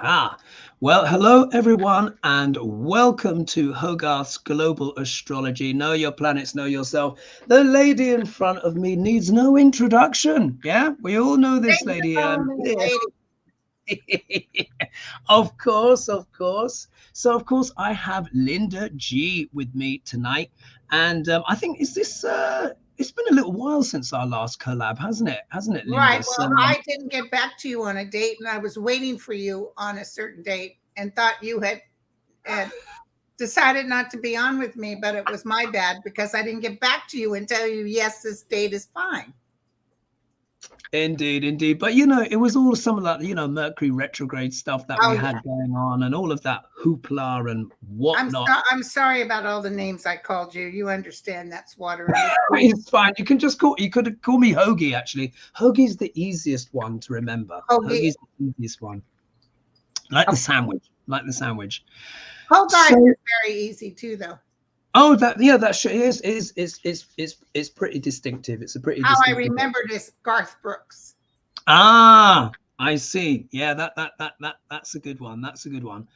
Well, hello everyone, and welcome to Hogarth's Global Astrology. Know your planets, know yourself. The lady in front of me needs no introduction. Yeah, we all know this Thank you lady. for calling me lady. Of course, of course. So, of course, I have Linda G with me tonight, and I think is this. It's been a little while since our last collab, hasn't it? Hasn't it, Right. Linda? So, Well, I didn't get back to you on a date, and I was waiting for you on a certain date, and thought you had decided not to be on with me, but it was my bad because I didn't get back to you and tell you yes, this date is fine. indeed, indeed. But you know, it was all some of that, Mercury retrograde stuff that we Oh yeah. had going on and all of that hoopla and whatnot. I'm sorry about all the names I called you. You understand that's water under the bridge. It's fine. You could call me Hoagie, actually. Hoagie's the easiest one to remember. Hogarth. Hoagie's the easiest one. Like the sandwich. Like the sandwich. Hogarth So is very easy too, though. oh that shit is pretty distinctive. It's a pretty How I distinctive one. remember this Garth Brooks. Ah, I see. Yeah, that's a good one. That's a good one.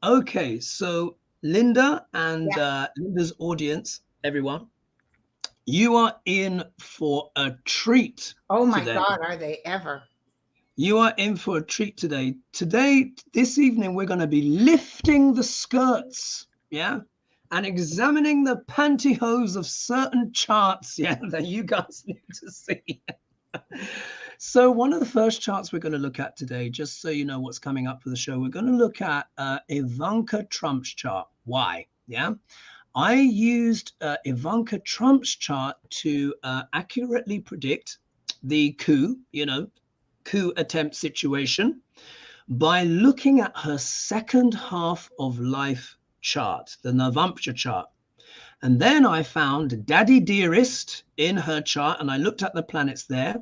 Okay, so Linda and Yeah. Linda's audience, everyone, you are in for a treat Oh my today. God, are they ever? You are in for a treat today. This evening, we're going to be lifting the skirts, yeah, and examining the pantyhose of certain charts, yeah, that you guys need to see. So one of the first charts we're going to look at today, just so you know what's coming up for the show, we're going to look at Ivanka Trump's chart. Why? Yeah. I used Ivanka Trump's chart to accurately predict the coup attempt situation by looking at her second half of life chart, the Navamsha chart. And then I found Daddy Dearest in her chart, and I looked at the planets there.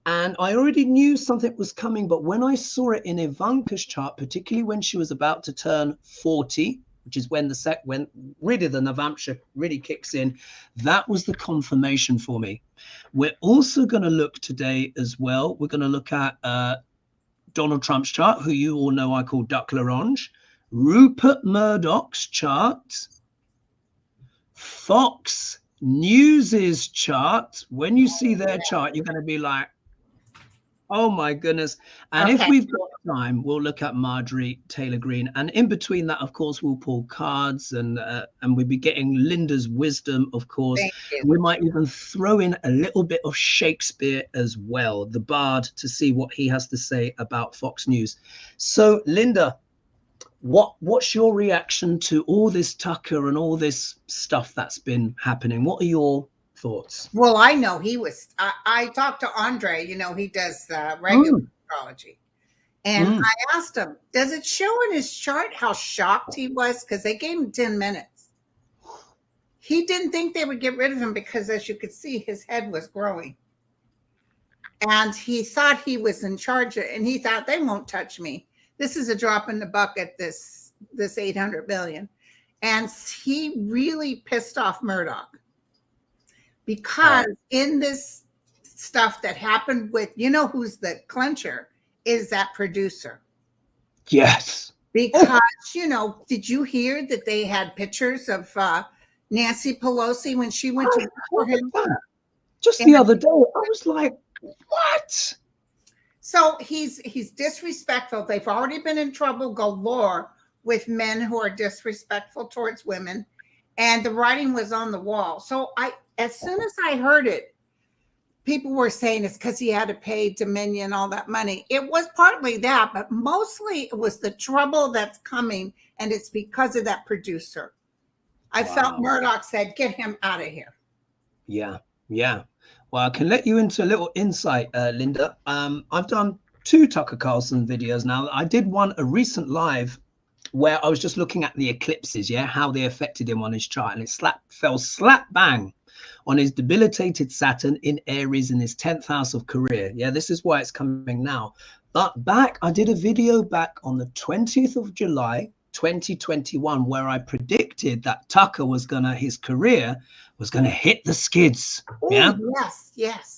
And I already knew something was coming, but when I saw it in Ivanka's chart, particularly when she was about to turn 40, which is when when really the Navamsha really kicks in, that was the confirmation for me. We're also going to look today as well. We're going to look at Donald Trump's chart, who you all know I call Duck L'Orange, Rupert Murdoch's chart, Fox News's chart. When you see their chart, you're going to be like, oh my goodness. And if Okay. we've got time, we'll look at Marjorie Taylor Greene. And in between that, of course, we'll pull cards and we'll be getting Linda's wisdom, of course. Thank you. We might even throw in a little bit of Shakespeare as well, the bard, to see what he has to say about Fox News. So, Linda, what's your reaction to all this Tucker and all this stuff that's been happening? What are your thoughts? Well, I know he was. I talked to Andre. He does regular Mm, astrology, and mm. I asked him, "Does it show in his chart how shocked he was?" Because they gave him 10 minutes. He didn't think they would get rid of him because, as you could see, his head was growing, and he thought he was in charge. And he thought they won't touch me. This is a drop in the bucket. This 800 billion, and he really pissed off Murdoch. Because in this stuff that happened with, who's the clincher is that producer. Yes. Because, did you hear that they had pictures of Nancy Pelosi when she went to for him? Just the other day, I was like, what? So he's disrespectful. They've already been in trouble galore with men who are disrespectful towards women. And the writing was on the wall. So as soon as I heard it, people were saying it's because he had to pay Dominion all that money. It was partly that, but mostly it was the trouble that's coming, and it's because of that producer. I felt Murdoch said, "Get him out of here." Yeah. Well, I can let you into a little insight, Linda. I've done 2 Tucker Carlson videos now. I did a recent live where I was just looking at the eclipses, how they affected him on his chart, and it fell slap bang on his debilitated Saturn in Aries in his 10th house of career. Yeah, this is why it's coming now. But I did a video back on the 20th of July, 2021, where I predicted that Tucker his career was gonna hit the skids. Ooh, yeah. Yes.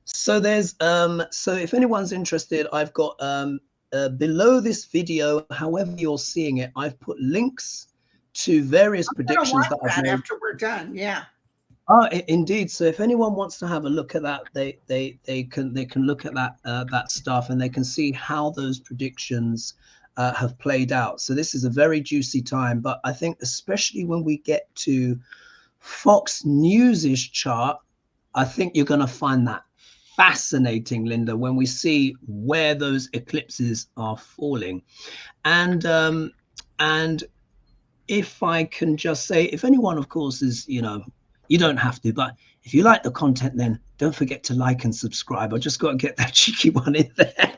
So there's so if anyone's interested, I've got below this video, however you're seeing it, I've put links to various predictions that I've made after we're done. Yeah. Indeed. So if anyone wants to have a look at that, they can look at that stuff, and they can see how those predictions have played out. So this is a very juicy time, but I think especially when we get to Fox News's chart, I think you're going to find that fascinating, Linda, when we see where those eclipses are falling. And if I can just say, if anyone, of course, is, you don't have to, but if you like the content, then don't forget to like and subscribe. I just got to get that cheeky one in there.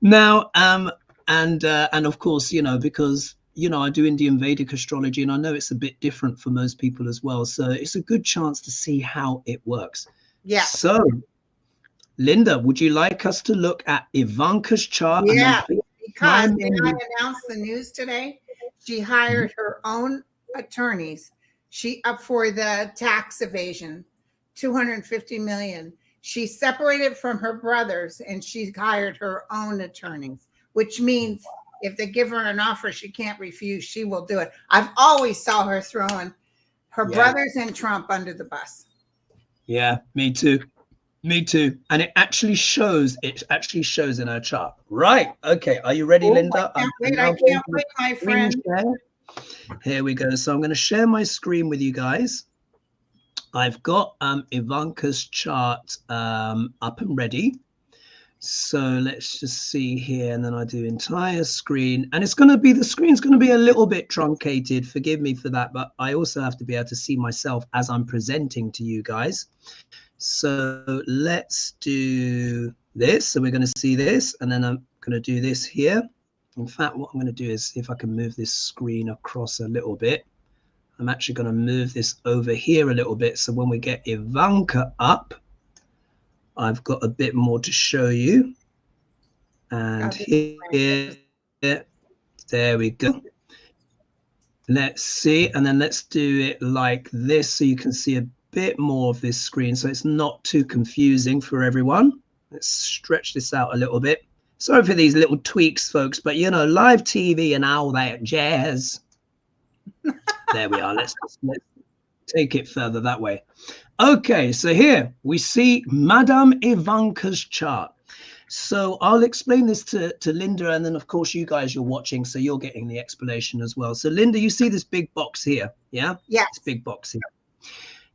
Now, and of course, because I do Indian Vedic astrology, and I know it's a bit different for most people as well. So it's a good chance to see how it works. Yeah. So, Linda, would you like us to look at Ivanka's chart? Yeah, because did I announce the news today? She hired her own attorneys. She up for the tax evasion, $250 million. She separated from her brothers, and she hired her own attorneys, which means if they give her an offer she can't refuse, she will do it. I've always saw her throwing her brothers and Trump under the bus. Yeah, me too. Me too. And it actually shows in her chart. Right. Okay. Are you ready, Linda? I can't wait, my friend. Here we go. So I'm going to share my screen with you guys. I've got Ivanka's chart up and ready. So let's just see here, and then I do entire screen, and it's going to be, the screen's going to be a little bit truncated. Forgive me for that, but I also have to be able to see myself as I'm presenting to you guys. So let's do this. So we're going to see this, and then I'm going to do this here. In fact, what I'm going to do is see if I can move this screen across a little bit. I'm actually going to move this over here a little bit. So when we get Ivanka up, I've got a bit more to show you. And here, there we go. Let's see. And then let's do it like this so you can see a bit more of this screen, so it's not too confusing for everyone. Let's stretch this out a little bit. Sorry for these little tweaks, folks, but live TV and all that jazz. There we are. Let's take it further that way. Okay, so here we see Madame Ivanka's chart. So I'll explain this to Linda, and then of course you guys, you're watching, so you're getting the explanation as well. So Linda, you see this big box here, yeah? Yes. This big box here.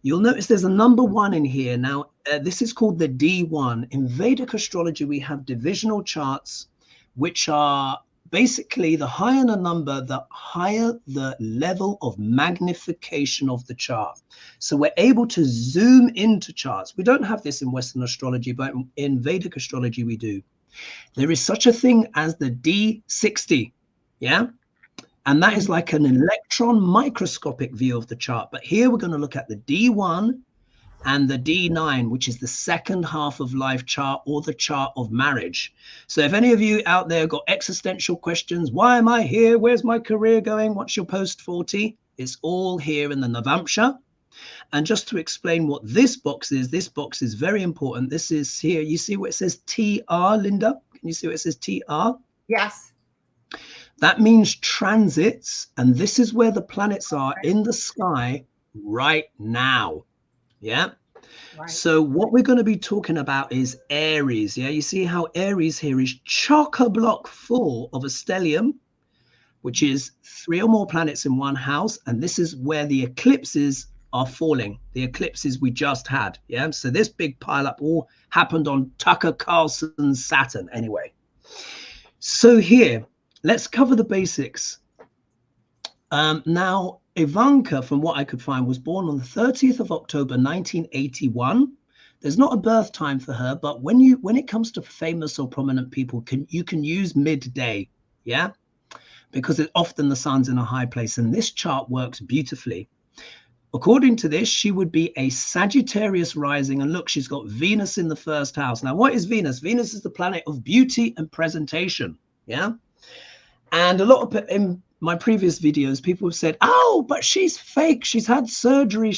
You'll notice there's a number 1 in here. Now, this is called the D1. In Vedic astrology, we have divisional charts, which are basically the higher the number, the higher the level of magnification of the chart. So we're able to zoom into charts. We don't have this in Western astrology, but in Vedic astrology, we do. There is such a thing as the D60, yeah? And that is like an electron microscopic view of the chart. But here we're going to look at the D1 and the D9, which is the second half of life chart, or the chart of marriage. So if any of you out there got existential questions, why am I here? Where's my career going? What's your post 40? It's all here in the Navamsha. And just to explain what this box is very important. This is here. You see what it says TR, Linda? Can you see what it says TR? Yes. That means transits, and this is where the planets are in the sky right now. Yeah. Right. So what we're going to be talking about is Aries. Yeah. You see how Aries here is chock-a-block full of a stellium, which is 3 or more planets in one house. And this is where the eclipses are falling. The eclipses we just had. Yeah. So this big pileup all happened on Tucker Carlson's Saturn anyway. So here, let's cover the basics. Now, Ivanka, from what I could find, was born on the 30th of October, 1981. There's not a birth time for her, but when it comes to famous or prominent people, you can use midday, yeah? Because often the sun's in a high place, and this chart works beautifully. According to this, she would be a Sagittarius rising, and look, she's got Venus in the first house. Now, what is Venus? Venus is the planet of beauty and presentation, yeah? And a lot of in my previous videos, people have said, oh, but she's fake. She's had surgery.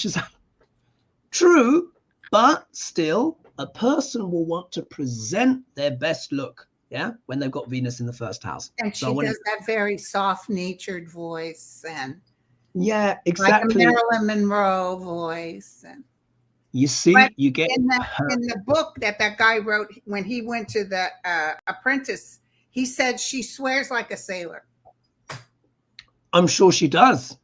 True, but still, a person will want to present their best look, yeah, when they've got Venus in the first house. And So she does that very soft-natured voice, and yeah, like a exactly. Marilyn Monroe voice. And You but see, you get in her. the book that guy wrote when he went to the apprentice, he said she swears like a sailor. I'm sure she does,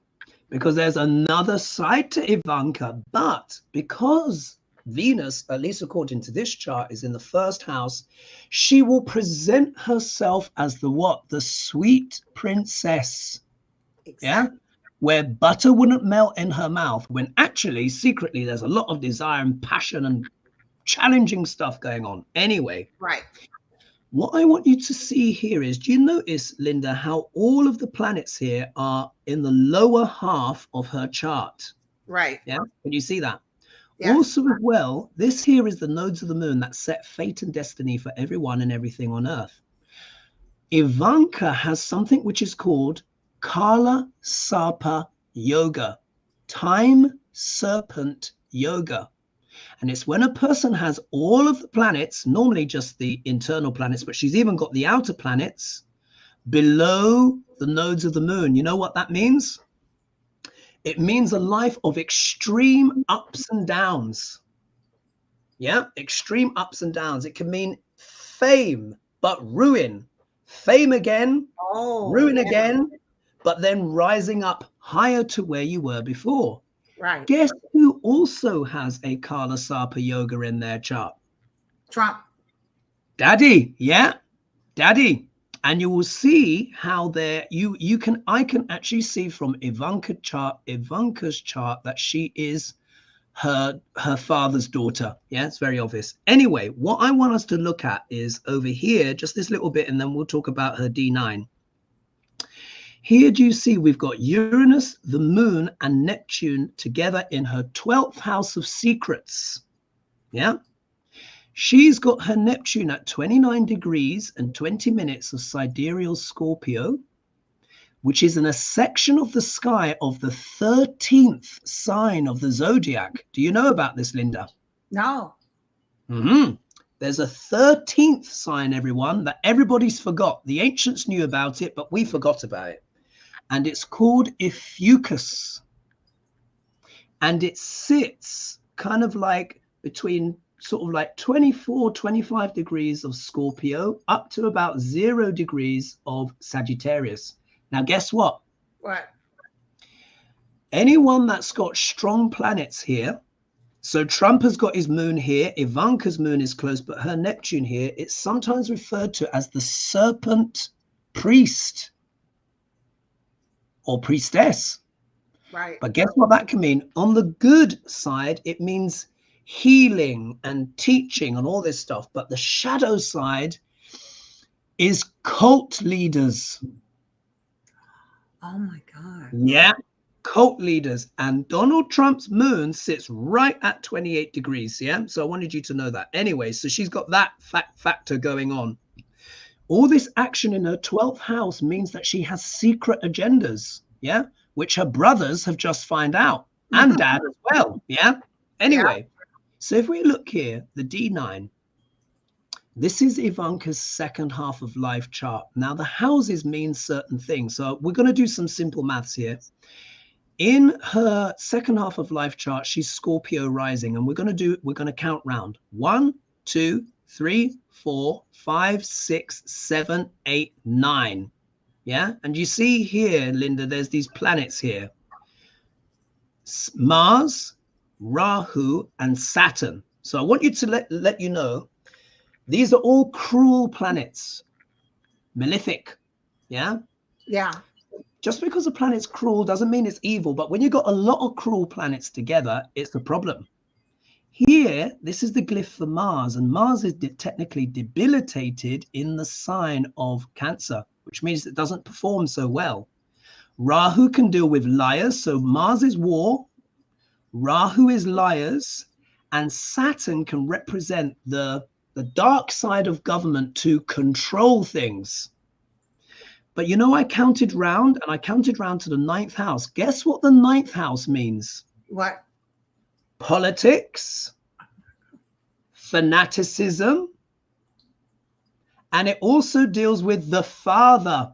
because there's another side to Ivanka. But because Venus, at least according to this chart, is in the first house, she will present herself as the what? The sweet princess. Exactly. Yeah. Where butter wouldn't melt in her mouth, when actually secretly there's a lot of desire and passion and challenging stuff going on. Anyway, Right. what I want you to see here is, do you notice, Linda, how all of the planets here are in the lower half of her chart? Right. Yeah. Can you see that? Yes. Also, as well, this here is the nodes of the moon that set fate and destiny for everyone and everything on earth. Ivanka has something which is called Kala Sarpa Yoga, time serpent yoga. And it's when a person has all of the planets, normally just the internal planets, but she's even got the outer planets below the nodes of the moon. You know what that means? It means a life of extreme ups and downs. Yeah, extreme ups and downs. It can mean fame, but ruin. Fame again, ruin again, but then rising up higher to where you were before. Right. Guess who also has a Kala Sarpa yoga in their chart? Trump. Daddy, yeah, Daddy. And you will see how there I can actually see from Ivanka's chart that she is her father's daughter. Yeah, it's very obvious. Anyway, what I want us to look at is over here, just this little bit, and then we'll talk about her D9. Here, do you see we've got Uranus, the moon, and Neptune together in her 12th house of secrets. Yeah. She's got her Neptune at 29 degrees and 20 minutes of sidereal Scorpio, which is in a section of the sky of the 13th sign of the zodiac. Do you know about this, Linda? No. There's a 13th sign, everyone, that everybody's forgot. The ancients knew about it, but we forgot about it. And it's called Ophiuchus. And it sits kind of like between sort of like 24, 25 degrees of Scorpio up to about 0 degrees of Sagittarius. Now, guess what? What? Anyone that's got strong planets here, so Trump has got his moon here, Ivanka's moon is close, but her Neptune here, it's sometimes referred to as the serpent priest or priestess. Right. But guess what that can mean? On the good side, it means healing and teaching and all this stuff. But the shadow side is cult leaders. Oh my God. Yeah, cult leaders. And Donald Trump's moon sits right at 28 degrees. Yeah, so I wanted you to know that. Anyway, so she's got that factor going on. All this action in her 12th house means that she has secret agendas. Yeah, which her brothers have just found out, and dad as well. Yeah. Anyway, so if we look here, the D9, this is Ivanka's second half of life chart. Now, the houses mean certain things. So we're going to do some simple maths here. In her second half of life chart, she's Scorpio rising, and we're going to count round 1, 2, 3, 4, 5, 6, 7, 8, 9. Yeah. And you see here, Linda, there's these planets here. Mars, Rahu, and Saturn. So I want you to let you know, these are all cruel planets. Malefic. Yeah. Yeah. Just because a planet's cruel doesn't mean it's evil, but when you've got a lot of cruel planets together, it's a problem. Here, this is the glyph for Mars, and Mars is technically debilitated in the sign of Cancer, which means it doesn't perform so well. Rahu can deal with liars, so Mars is war, Rahu is liars, and Saturn can represent the dark side of government to control things. But you know, I counted round to the 9th house. Guess what the 9th house means? What? Politics, fanaticism, and it also deals with the father.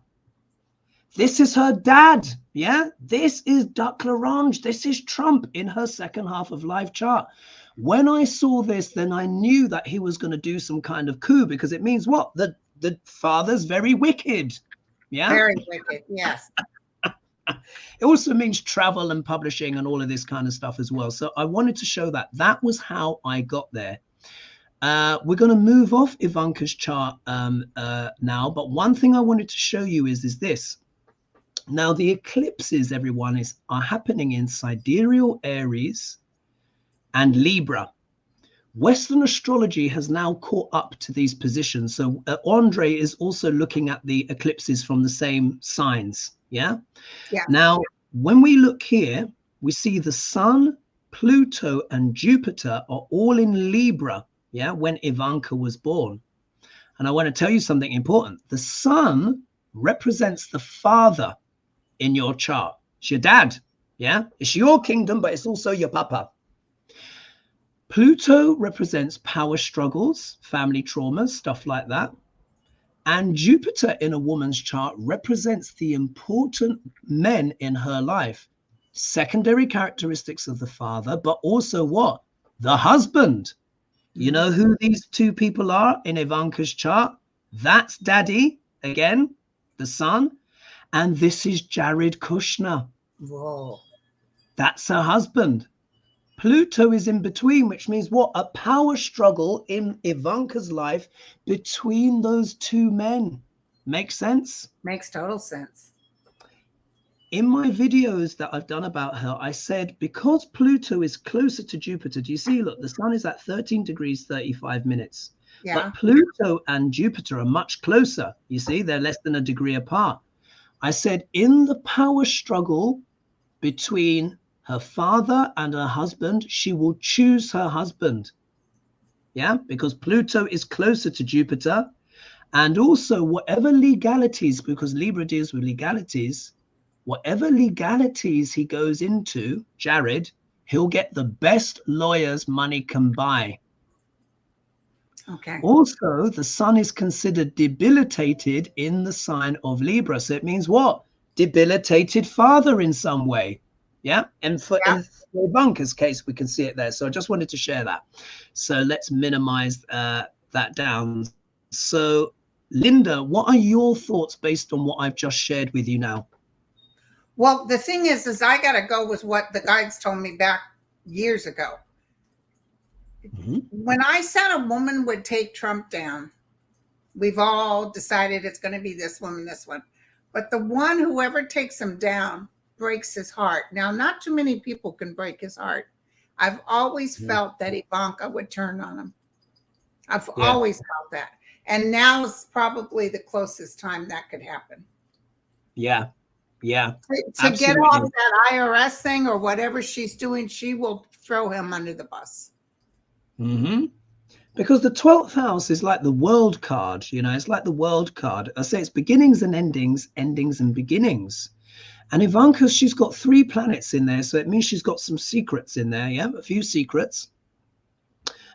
This is her dad. Yeah, this is Duck L'Orange. This is Trump in her second half of life chart. When I saw this, then I knew that he was going to do some kind of coup, because it means what? The father's very wicked. Yeah, very wicked. Yes. It also means travel and publishing and all of this kind of stuff as well. So I wanted to show that. That was how I got there. We're going to move off Ivanka's chart now. But one thing I wanted to show you is this. Now, the eclipses, everyone, are happening in sidereal Aries and Libra. Western astrology has now caught up to these positions. So Andre is also looking at the eclipses from the same signs. Yeah. Now, when we look here, we see the Sun, Pluto, and Jupiter are all in Libra. Yeah, when Ivanka was born. And I want to tell you something important. The Sun represents the father in your chart. It's your dad. Yeah, it's your kingdom, but it's also your papa. Pluto represents power struggles, family traumas, stuff like that. And Jupiter in a woman's chart represents the important men in her life. Secondary characteristics of the father, but also what? The husband. You know who these two people are in Ivanka's chart? That's Daddy, again, the son. And this is Jared Kushner. Whoa. That's her husband. Pluto is in between, which means what? A power struggle in Ivanka's life between those two men. Makes sense? Makes total sense. In my videos that I've done about her, I said, because Pluto is closer to Jupiter, do you see, look, the sun is at 13 degrees, 35 minutes. Yeah. But Pluto and Jupiter are much closer. You see, they're less than a degree apart. I said, in the power struggle between her father and her husband, she will choose her husband. Yeah, because Pluto is closer to Jupiter. And also whatever legalities, because Libra deals with legalities, whatever legalities he goes into, Jared, he'll get the best lawyers money can buy. Okay. Also, the sun is considered debilitated in the sign of Libra. So it means what? Debilitated father in some way. Yeah. And for Ivanka's case, we can see it there. So I just wanted to share that. So let's minimize that down. So Linda, what are your thoughts based on what I've just shared with you now? Well, the thing is I got to go with what the guides told me back years ago. When I said a woman would take Trump down, we've all decided it's going to be this woman, this one. But the one, whoever takes him down, breaks his heart. Now, not too many people can break his heart. I've always felt that Ivanka would turn on him. I've always felt that. And now is probably the closest time that could happen. Yeah. Yeah. To get off that IRS thing or whatever she's doing, she will throw him under the bus. Because the 12th house is like the world card, you know, it's like the world card. I say it's beginnings and endings, endings and beginnings. And Ivanka, she's got 3 planets in there. So it means she's got some secrets in there. Yeah, a few secrets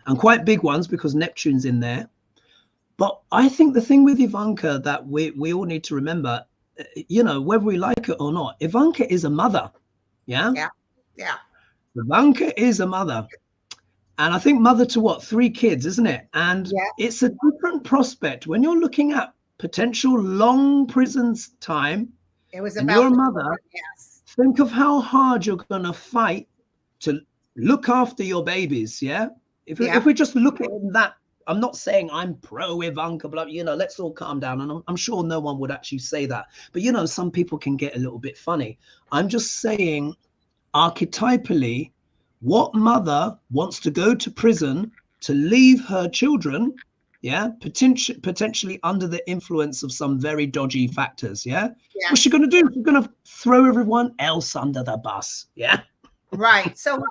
and quite big ones because Neptune's in there. But I think the thing with Ivanka that we all need to remember, you know, whether we like it or not, Ivanka is a mother. Yeah. Ivanka is a mother. And I think mother to what? 3 kids, isn't it? And it's a different prospect when you're looking at potential long prison time. It was and about you're a mother. Think of how hard you're going to fight to look after your babies. Yeah. If we just look at that, I'm not saying I'm pro Ivanka, but you know, let's all calm down. And I'm sure no one would actually say that. But you know, some people can get a little bit funny. I'm just saying, archetypally, what mother wants to go to prison to leave her children, potentially under the influence of some very dodgy factors, What's she going to do? She's going to throw everyone else under the bus, Right. So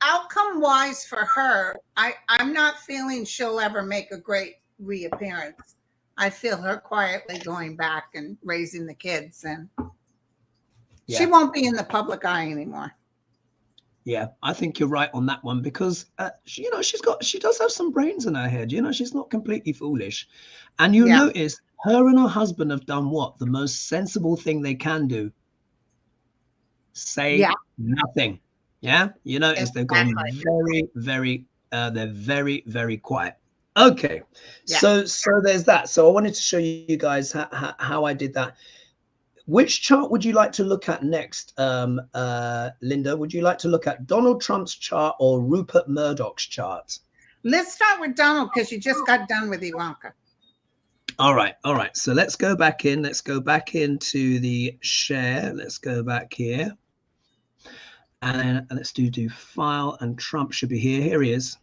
outcome-wise for her, I'm not feeling she'll ever make a great reappearance. I feel her quietly going back and raising the kids, and she won't be in the public eye anymore. Yeah, I think you're right on that one because she, she does have some brains in her head. She's not completely foolish. And you Yeah. notice her and her husband have done what? The most sensible thing they can do. Say Yeah. nothing. Yeah, you notice they've gone Exactly. very, very, they're very, very quiet. Okay, Yeah. so there's that. So I wanted to show you guys how I did that. Which chart would you like to look at next, Linda? Would you like to look at Donald Trump's chart or Rupert Murdoch's chart? Let's start with Donald because you just got done with Ivanka. All right. So let's go back in. Let's go back into the share. Let's go back here. And let's do file, and Trump should be here. Here he is.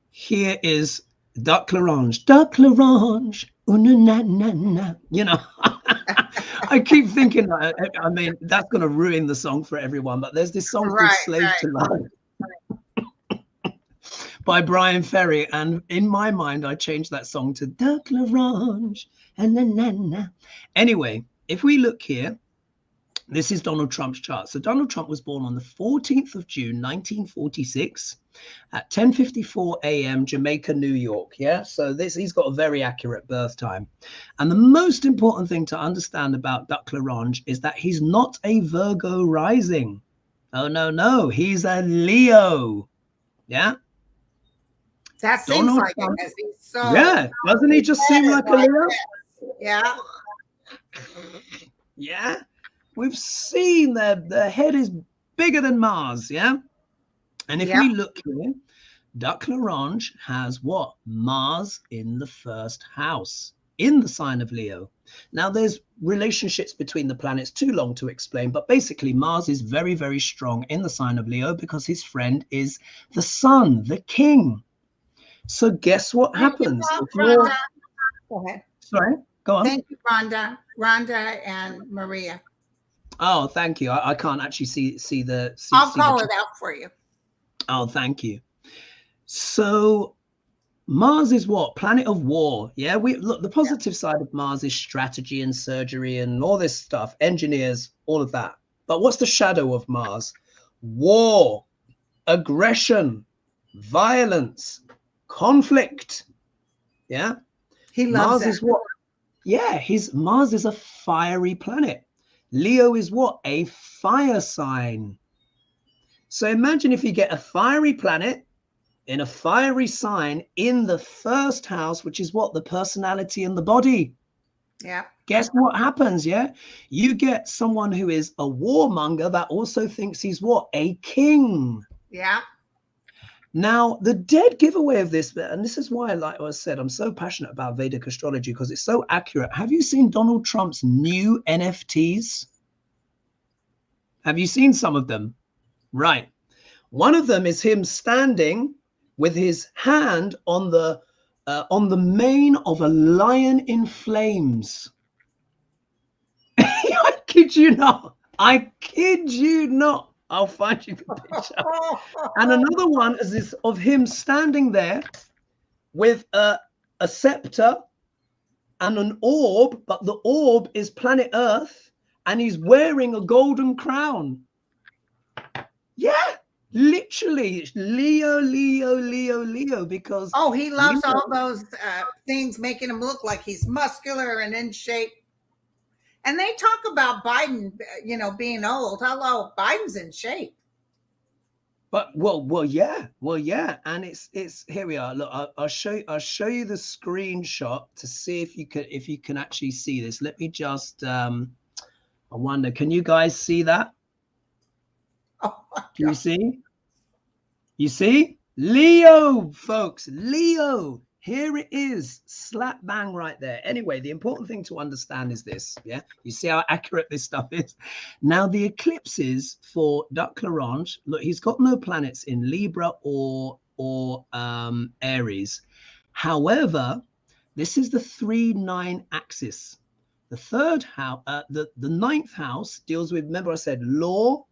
Here is Duck L'Orange. Duck L'Orange. Na, na, na. I keep thinking, I mean, that's going to ruin the song for everyone, but there's this song called Slave to Love by Brian Ferry. And in my mind, I changed that song to Duck L'Orange. Na, na, na. Anyway, if we look here, this is Donald Trump's chart. So Donald Trump was born on the 14th of June, 1946 at 10:54 a.m. Jamaica, New York. Yeah, so he's got a very accurate birth time. And the most important thing to understand about Duck L'Orange is that he's not a Virgo rising. Oh, no, he's a Leo. Yeah. That seems Donald like Trump, it. He's so, yeah, doesn't he just seem like a Leo? Yeah. Yeah. We've seen their head is bigger than Mars, yeah? And if we look here, Duck L'Orange has what? Mars in the first house, in the sign of Leo. Now, there's relationships between the planets, too long to explain, but basically Mars is very, very strong in the sign of Leo because his friend is the sun, the king. So guess what happens? Rhonda. Go ahead. Sorry, go on. Thank you, Rhonda. Rhonda and Maria. Oh, thank you. I can't actually see the. I'll call it out for you. Oh, thank you. So Mars is what? Planet of war. Yeah, we look, the positive side of Mars is strategy and surgery and all this stuff, engineers, all of that. But what's the shadow of Mars? War, aggression, violence, conflict. Yeah. He loves Mars it. is what? Yeah, Mars is a fiery planet. Leo is what? A fire sign. So imagine if you get a fiery planet in a fiery sign in the first house, which is what? The personality and the body. Yeah. Guess what happens? Yeah. You get someone who is a warmonger that also thinks he's what? A king. Yeah. Now, the dead giveaway of this, and this is why, like I said, I'm so passionate about Vedic astrology because it's so accurate. Have you seen Donald Trump's new NFTs? Have you seen some of them? Right. One of them is him standing with his hand on the mane of a lion in flames. I kid you not. I kid you not. I'll find you the picture. And another one is this of him standing there with a scepter and an orb, but the orb is planet Earth, and he's wearing a golden crown. Yeah, literally, Leo, because he loves all those things making him look like he's muscular and in shape. And they talk about Biden, being old. Hello, Biden's in shape. But well, yeah, and it's here we are. Look, I'll show you the screenshot to see if you can actually see this. Let me just I wonder, can you guys see that? Oh, do you see? You see? Leo, folks, Leo. Here it is, slap bang right there. Anyway, the important thing to understand is this, yeah? You see how accurate this stuff is? Now, the eclipses for Duck L'Orange, look, he's got no planets in Libra or Aries. However, this is the 3-9 axis. The third house, the ninth house deals with, remember I said law,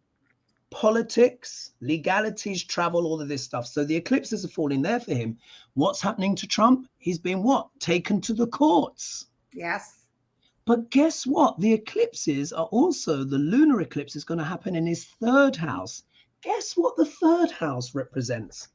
politics, legalities, travel, all of this stuff. So the eclipses are falling there for him. What's happening to Trump? He's been what? Taken to the courts. Yes. But guess what? The eclipses are also, the lunar eclipse is going to happen in his third house. Guess what the third house represents?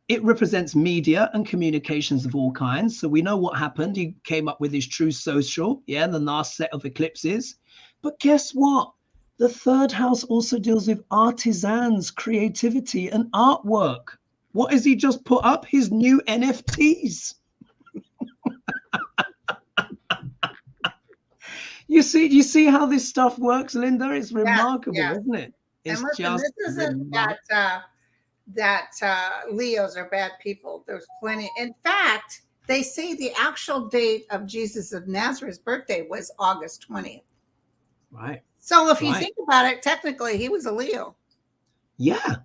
It represents media and communications of all kinds. So we know what happened. He came up with his True Social, yeah, the last set of eclipses. But guess what? The third house also deals with artisans, creativity, and artwork. What has he just put up? His new NFTs. You see how this stuff works, Linda? It's remarkable, isn't it? It's and listen, just this isn't that Leos are bad people. There's plenty. In fact, they say the actual date of Jesus of Nazareth's birthday was August 20th. Right. So if you think about it, technically he was a Leo. Yeah.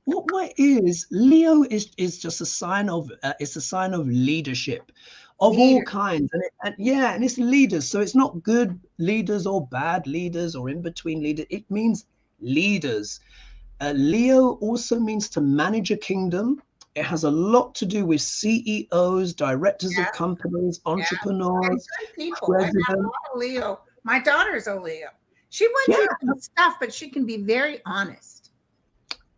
What is Leo is just a sign of it's a sign of leadership of all kinds, and it's leaders. So it's not good leaders or bad leaders or in between leaders. It means leaders. Leo also means to manage a kingdom. It has a lot to do with CEOs, directors of companies, entrepreneurs, people. I have a lot of Leo. My daughter's a Leo. She went through some stuff, but she can be very honest.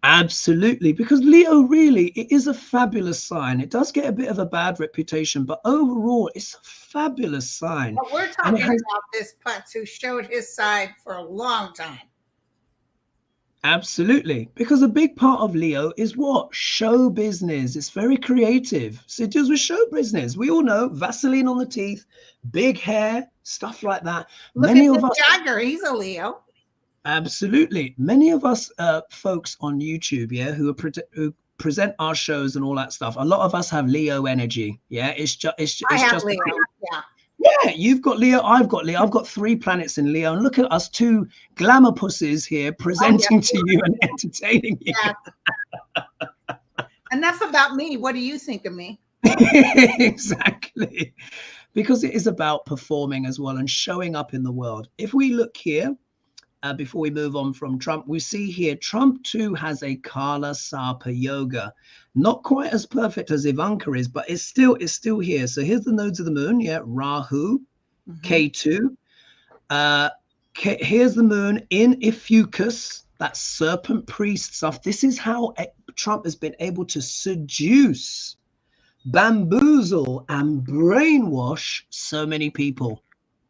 Absolutely, because Leo really, it is a fabulous sign. It does get a bit of a bad reputation, but overall, it's a fabulous sign. But we're talking about this putz who showed his side for a long time. Absolutely, because a big part of Leo is what? Show business. It's very creative. So it deals with show business. We all know Vaseline on the teeth, big hair, stuff like that. Many of us, Jagger, he's a Leo. Absolutely. Many of us folks on YouTube, who present our shows and all that stuff. A lot of us have Leo energy. Yeah, it's just Leo. Yeah, you've got Leo, I've got Leo. I've got 3 planets in Leo. And look at us 2 glamour pussies here presenting to you and entertaining you. Yeah. Enough about me. What do you think of me? Exactly. Because it is about performing as well and showing up in the world. If we look here, before we move on from Trump, we see here Trump too has a Kala Sarpa Yoga. Not quite as perfect as Ivanka is, but it's still here. So here's the nodes of the moon. Yeah, Rahu, K2. Here's the moon in Ophiuchus. That's serpent priest stuff. This is how Trump has been able to seduce, bamboozle, and brainwash so many people.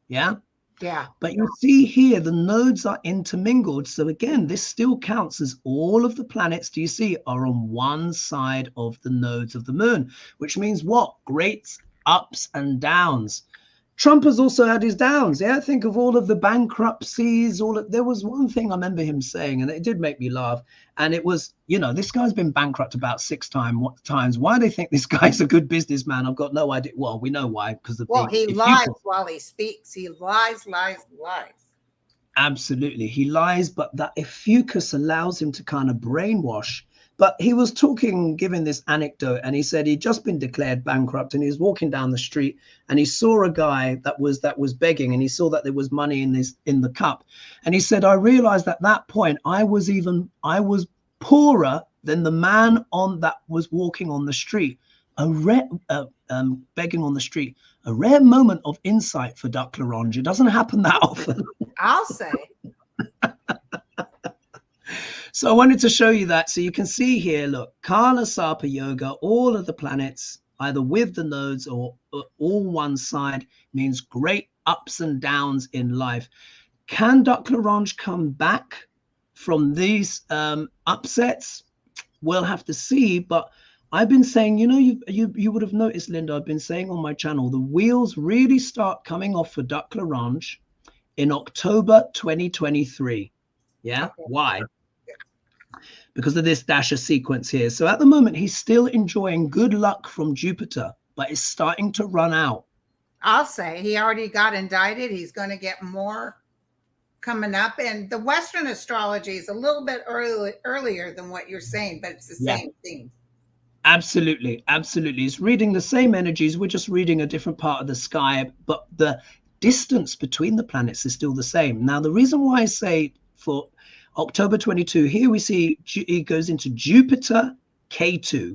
Yeah. Yeah. But you see here, the nodes are intermingled. So again, this still counts as all of the planets, do you see, are on one side of the nodes of the moon, which means what? Great ups and downs. Trump has also had his downs. Yeah, think of all of the bankruptcies. There was one thing I remember him saying, and it did make me laugh. And it was, this guy's been bankrupt about 6 times. Why do they think this guy's a good businessman? I've got no idea. Well, we know why, because he lies while he speaks. He lies. Absolutely, he lies, but that Ophiuchus allows him to kind of brainwash. But he was giving this anecdote, and he said he'd just been declared bankrupt, and he was walking down the street, and he saw a guy that was begging, and he saw that there was money in the cup, and he said, I realized at that point I was poorer than the man that was walking on the street, begging on the street. A rare moment of insight for Duck Larange. It doesn't happen that often. I'll say. So I wanted to show you that. So you can see here, look, Kala Sarpa Yoga, all of the planets, either with the nodes or all one side, means great ups and downs in life. Can Duck Larange come back from these upsets? We'll have to see. But I've been saying, you would have noticed, Linda, I've been saying on my channel, the wheels really start coming off for Duck Larange in October 2023. Yeah. Okay. Why? Because of this dasher sequence here. So at the moment, he's still enjoying good luck from Jupiter, but it's starting to run out. I'll say he already got indicted. He's going to get more coming up. And the Western astrology is a little bit earlier than what you're saying, but it's the same thing. Absolutely. Absolutely. It's reading the same energies. We're just reading a different part of the sky, but the distance between the planets is still the same. Now, the reason why I say for October 22, here we see it goes into Jupiter K2.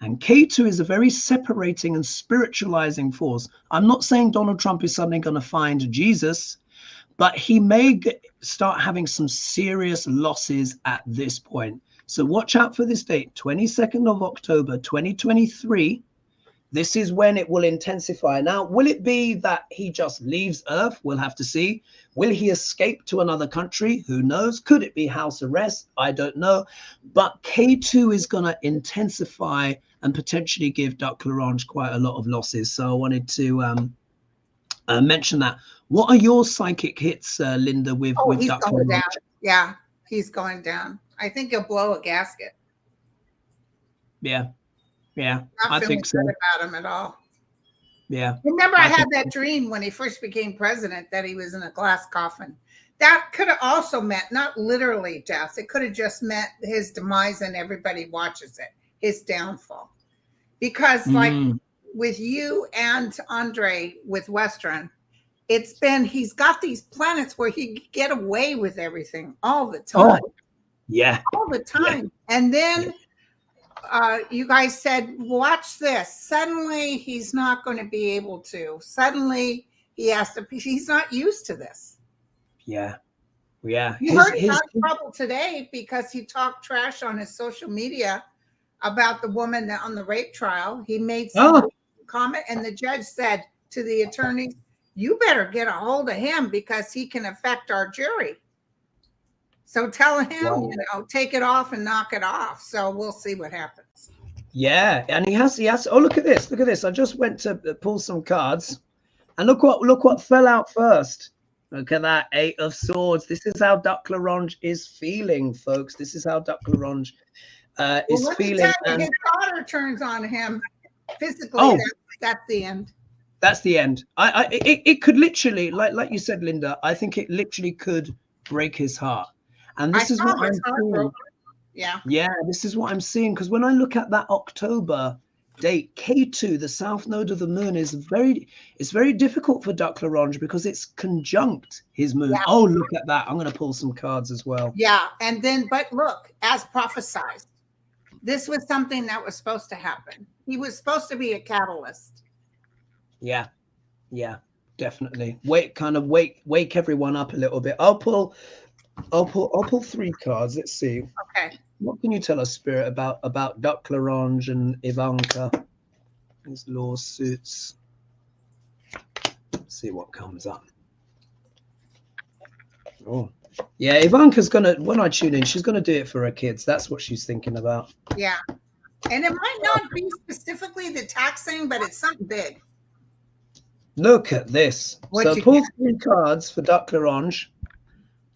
And K2 is a very separating and spiritualizing force. I'm not saying Donald Trump is suddenly going to find Jesus, but he may start having some serious losses at this point. So watch out for this date, 22nd of October, 2023. This is when it will intensify. Now, will it be that he just leaves Earth? We'll have to see. Will he escape to another country? Who knows? Could it be house arrest? I don't know. But K2 is going to intensify and potentially give Duck L'Orange quite a lot of losses. So I wanted to mention that. What are your psychic hits, Linda, with he's Duck going L'Orange? down. Yeah, he's going down. I think he'll blow a gasket. Yeah. Yeah, Not I think so. good about him at all. Yeah. Remember, I had that dream when he first became president that he was in a glass coffin. That could have also meant not literally death. It could have just meant his demise and everybody watches it, his downfall. Because like with you and Andre with Western, he's got these planets where he can get away with everything all the time. Oh, yeah. All the time. Yeah. And then you guys said, watch this. Suddenly he's not going to be able to. Suddenly he's not used to this. Yeah. Yeah. He heard he got in trouble today because he talked trash on his social media about the woman on the rape trial. He made some comment and the judge said to the attorneys, you better get a hold of him because he can affect our jury. So tell him, take it off and knock it off. So we'll see what happens. Yeah, and he has. Oh, look at this! Look at this! I just went to pull some cards, and look what fell out first. Look at that, 8 of Swords. This is how Duck L'Orange is feeling, folks. This is how Duck L'Orange is feeling. And his daughter turns on him physically. That's the end. That's the end. It could literally, like you said, Linda. I think it literally could break his heart. And this is what I'm seeing. Yeah, this is what I'm seeing. Because when I look at that October date, K2, the south node of the moon, it's very difficult for Duck L'Orange because it's conjunct his moon. Yeah. Oh, look at that. I'm going to pull some cards as well. Yeah. And then, but look, as prophesied, this was something that was supposed to happen. He was supposed to be a catalyst. Yeah. Yeah, definitely. Wake everyone up a little bit. I'll pull 3 cards. Let's see. Okay. What can you tell us, Spirit, about Duck L'Orange and Ivanka? These lawsuits. Let's see what comes up. Oh, yeah. Ivanka's when I tune in, she's gonna do it for her kids. That's what she's thinking about. Yeah, and it might not be specifically the tax thing, but it's something big. Look at this. So pull 3 cards for Duck L'Orange.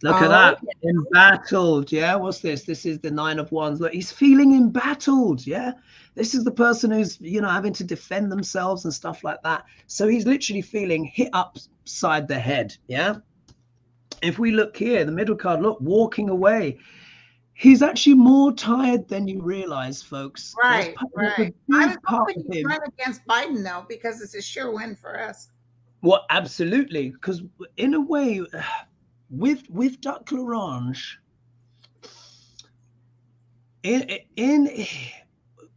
Look at that. Embattled. Yeah. What's this? This is the 9 of Wands. Look, he's feeling embattled. Yeah. This is the person who's, having to defend themselves and stuff like that. So he's literally feeling hit upside the head. Yeah. If we look here, the middle card, look, walking away. He's actually more tired than you realize, folks. Right. I was hoping he'd run against Biden, though, because it's a sure win for us. Well, absolutely. Because in a way, with Duck L'Orange,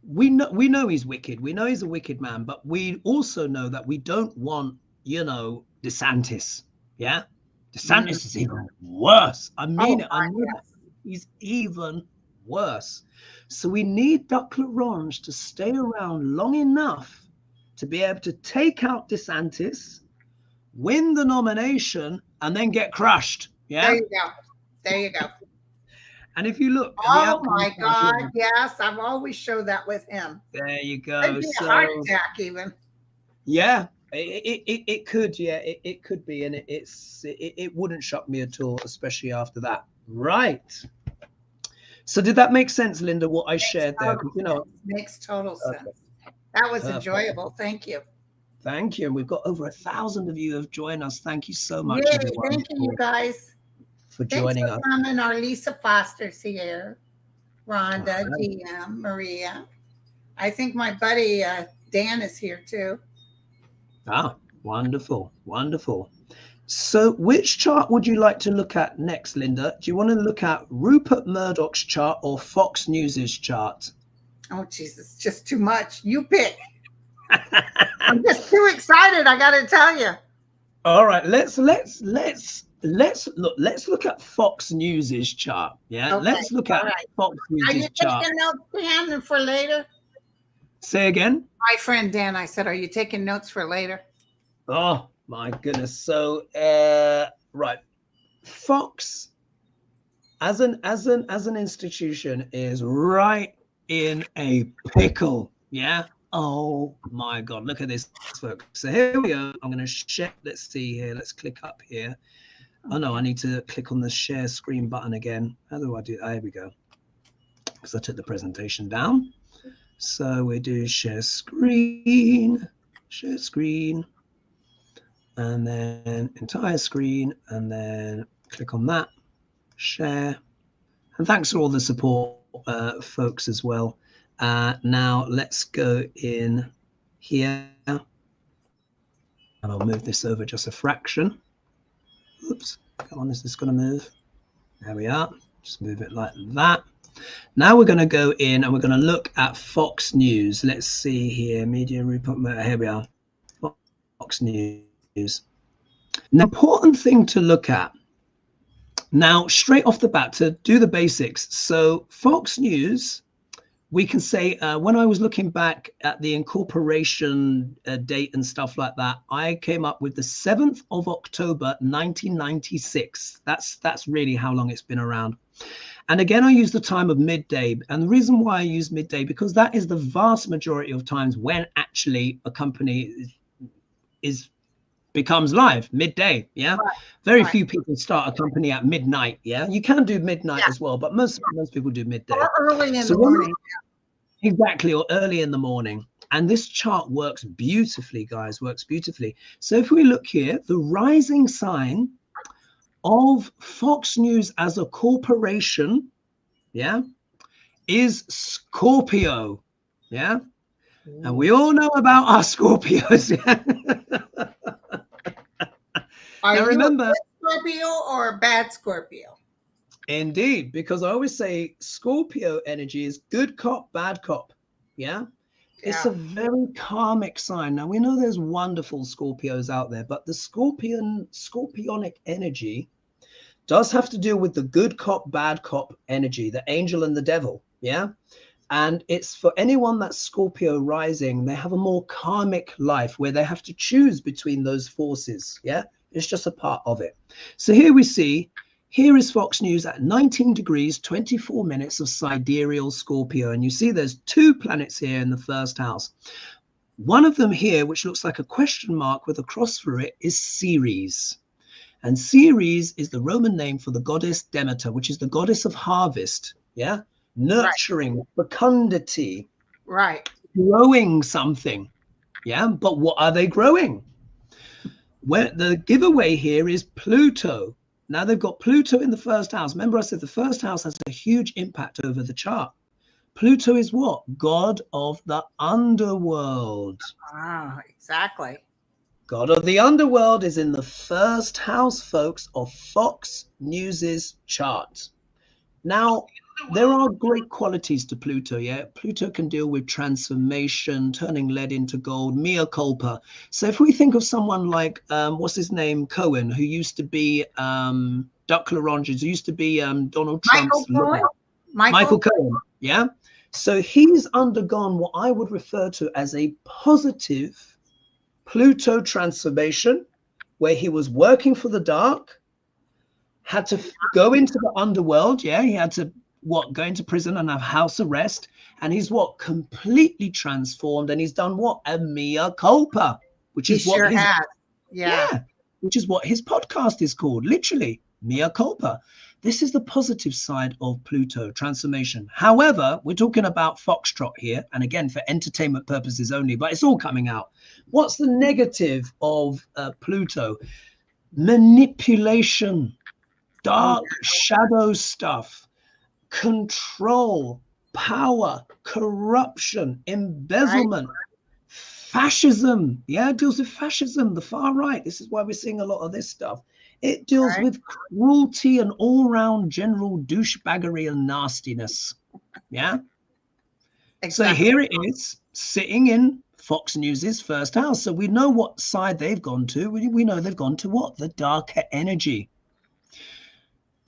we know he's wicked. We know he's a wicked man, but we also know that we don't want, DeSantis. Yeah, DeSantis is even worse. I mean it. I mean he's even worse. So we need Duck L'Orange to stay around long enough to be able to take out DeSantis, win the nomination, and then get crushed. Yeah. There you go. And if you look, oh my God, yes, I've always showed that with him. There you go. Maybe a heart attack, even. Yeah, it could. Yeah, it could be, and it wouldn't shock me at all, especially after that. Right. So did that make sense, Linda? What I shared there? Makes total sense. That was enjoyable. Thank you. Thank you. And we've got over 1,000 of you who have joined us. Thank you so much. Yay, thank you, guys. For joining us. Coming. Our Lisa Foster's here. Rhonda, DM, Maria. I think my buddy Dan is here too. Ah, wonderful. Wonderful. So which chart would you like to look at next, Linda? Do you want to look at Rupert Murdoch's chart or Fox News's chart? Oh, Jesus, just too much. You pick. I'm just too excited. I got to tell you. All right, let's look at Fox News's chart. Yeah, Okay. let's look All at right. Fox Are you News's chart. taking notes, Dan, for later? Say again. My friend Dan, I said, are you taking notes for later? Oh my goodness. So right, Fox as an institution is right in a pickle. Yeah. Oh my God. Look at this, folks. So here we go. I'm going to share. Let's see here. Let's click up here. Oh no, I need to click on the share screen button again. How do I do? There we go. Because I took the presentation down. So we do share screen, and then entire screen, and then click on that, share. And thanks for all the support, folks, as well. Now let's go in here, and I'll move this over just a fraction. Oops, come on, is this going to move? There we are. Just move it like that. Now we're going to go in and we're going to look at Fox News. Let's see here, media Rupert Murdoch. Here we are, Fox News. An important thing to look at. Now, straight off the bat, to do the basics. So Fox News, we can say, when I was looking back at the incorporation date and stuff like that, I came up with the 7th of October, 1996. That's really how long it's been around. And again, I use the time of midday. And the reason why I use midday, because that is the vast majority of times when actually a company becomes live midday. Yeah. Right. Very few people start a company at midnight. Yeah. You can do midnight as well, but most people do midday. Or early in the morning. Exactly. Or early in the morning. And this chart works beautifully, guys, works beautifully. So if we look here, the rising sign of Fox News as a corporation, yeah, is Scorpio. Yeah. And we all know about our Scorpios. Are you remember, a good Scorpio or a bad Scorpio? Indeed, because I always say Scorpio energy is good cop, bad cop. Yeah. It's a very karmic sign. Now we know there's wonderful Scorpios out there, but the scorpionic energy does have to deal with the good cop, bad cop energy, the angel and the devil. Yeah. And it's for anyone that's Scorpio rising, they have a more karmic life where they have to choose between those forces. Yeah. It's just a part of it. So here we see, here is Fox News at 19 degrees, 24 minutes of sidereal Scorpio. And you see there's two planets here in the first house. One of them here, which looks like a question mark with a cross through it, is Ceres. And Ceres is the Roman name for the goddess Demeter, which is the goddess of harvest. Yeah. Nurturing, fecundity. Right. Growing something. Yeah. But what are they growing? Where the giveaway here is Pluto. Now they've got Pluto in the first house. Remember I said the first house has a huge impact over the chart. Pluto is what? God of the underworld. Ah, exactly. God of the underworld is in the first house, folks, of Fox News's chart. Now, there are great qualities to Pluto, yeah? Pluto can deal with transformation, turning lead into gold, mea culpa. So if we think of someone like, what's his name, Cohen, who used to be Duck Laranges, who used to be Donald Trump's lawyer. Michael Cohen, yeah? So he's undergone what I would refer to as a positive Pluto transformation, where he was working for the dark, had to go into the underworld. Yeah, he had to go into prison and have house arrest, and he's completely transformed, and he's done a mea culpa, which is what which is what his podcast is called, literally mea culpa. This is the positive side of Pluto transformation. However, we're talking about Foxtrot here, and again for entertainment purposes only, but it's all coming out. What's the negative of Pluto? Manipulation, dark shadow stuff, control, power, corruption, embezzlement, fascism. Yeah, it deals with fascism, the far right. This is why we're seeing a lot of this stuff. It deals with cruelty and all-round general douchebaggery and nastiness. Yeah. So here it is, sitting in Fox News's first house. So we know what side they've gone to. We know they've gone to what? The darker energy.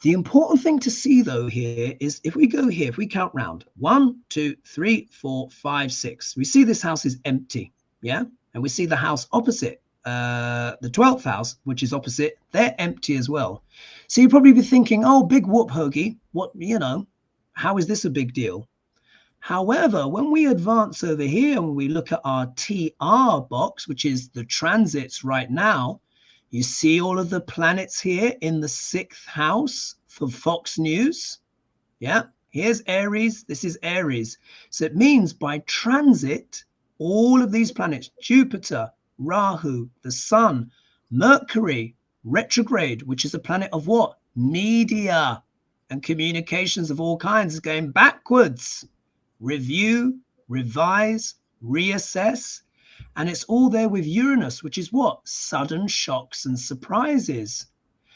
The important thing to see, though, here is if we go here, if we count round 1, 2, 3, 4, 5, 6, we see this house is empty. Yeah. And we see the house opposite, the 12th house, which is opposite, they're empty as well. So you'd probably be thinking, oh, big whoop, Hoagie. What, how is this a big deal? However, when we advance over here and we look at our TR box, which is the transits right now, you see all of the planets here in the 6th house for Fox News. Yeah, here's Aries. This is Aries. So it means by transit, all of these planets, Jupiter, Rahu, the Sun, Mercury, retrograde, which is a planet of what? Media and communications of all kinds, is going backwards. Review, revise, reassess. And it's all there with Uranus, which is what? Sudden shocks and surprises.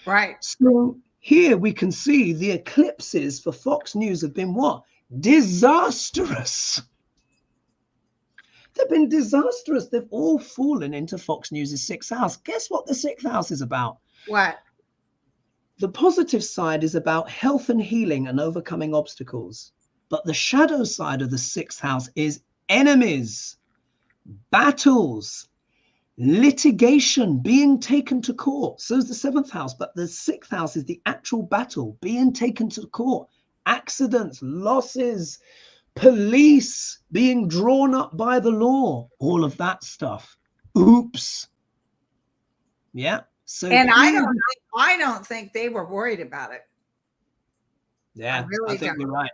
Right. So here we can see the eclipses for Fox News have been what? Disastrous. They've been disastrous. They've all fallen into Fox News' 6th house. Guess what the 6th house is about? What? The positive side is about health and healing and overcoming obstacles. But the shadow side of the 6th house is enemies, battles, litigation, being taken to court. So is the 7th house, but the 6th house is the actual battle, being taken to court, accidents, losses, police being drawn up by the law, all of that stuff. Oops. Yeah. So and I don't think they were worried about it. Yeah, I think you're right.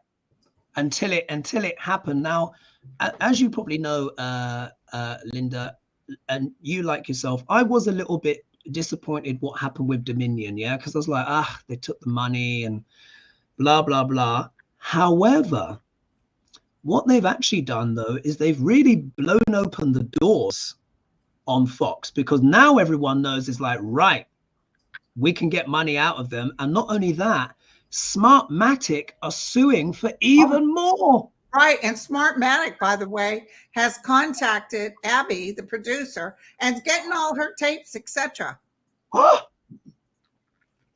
Until it happened. Now, as you probably know, Linda, and you like yourself, I was a little bit disappointed what happened with Dominion, yeah, because I was like, they took the money and blah, blah, blah. However, what they've actually done, though, is they've really blown open the doors on Fox, because now everyone knows it's like, right, we can get money out of them. And not only that, Smartmatic are suing for even more. Right. And Smartmatic, by the way, has contacted Abby, the producer, and getting all her tapes, etc.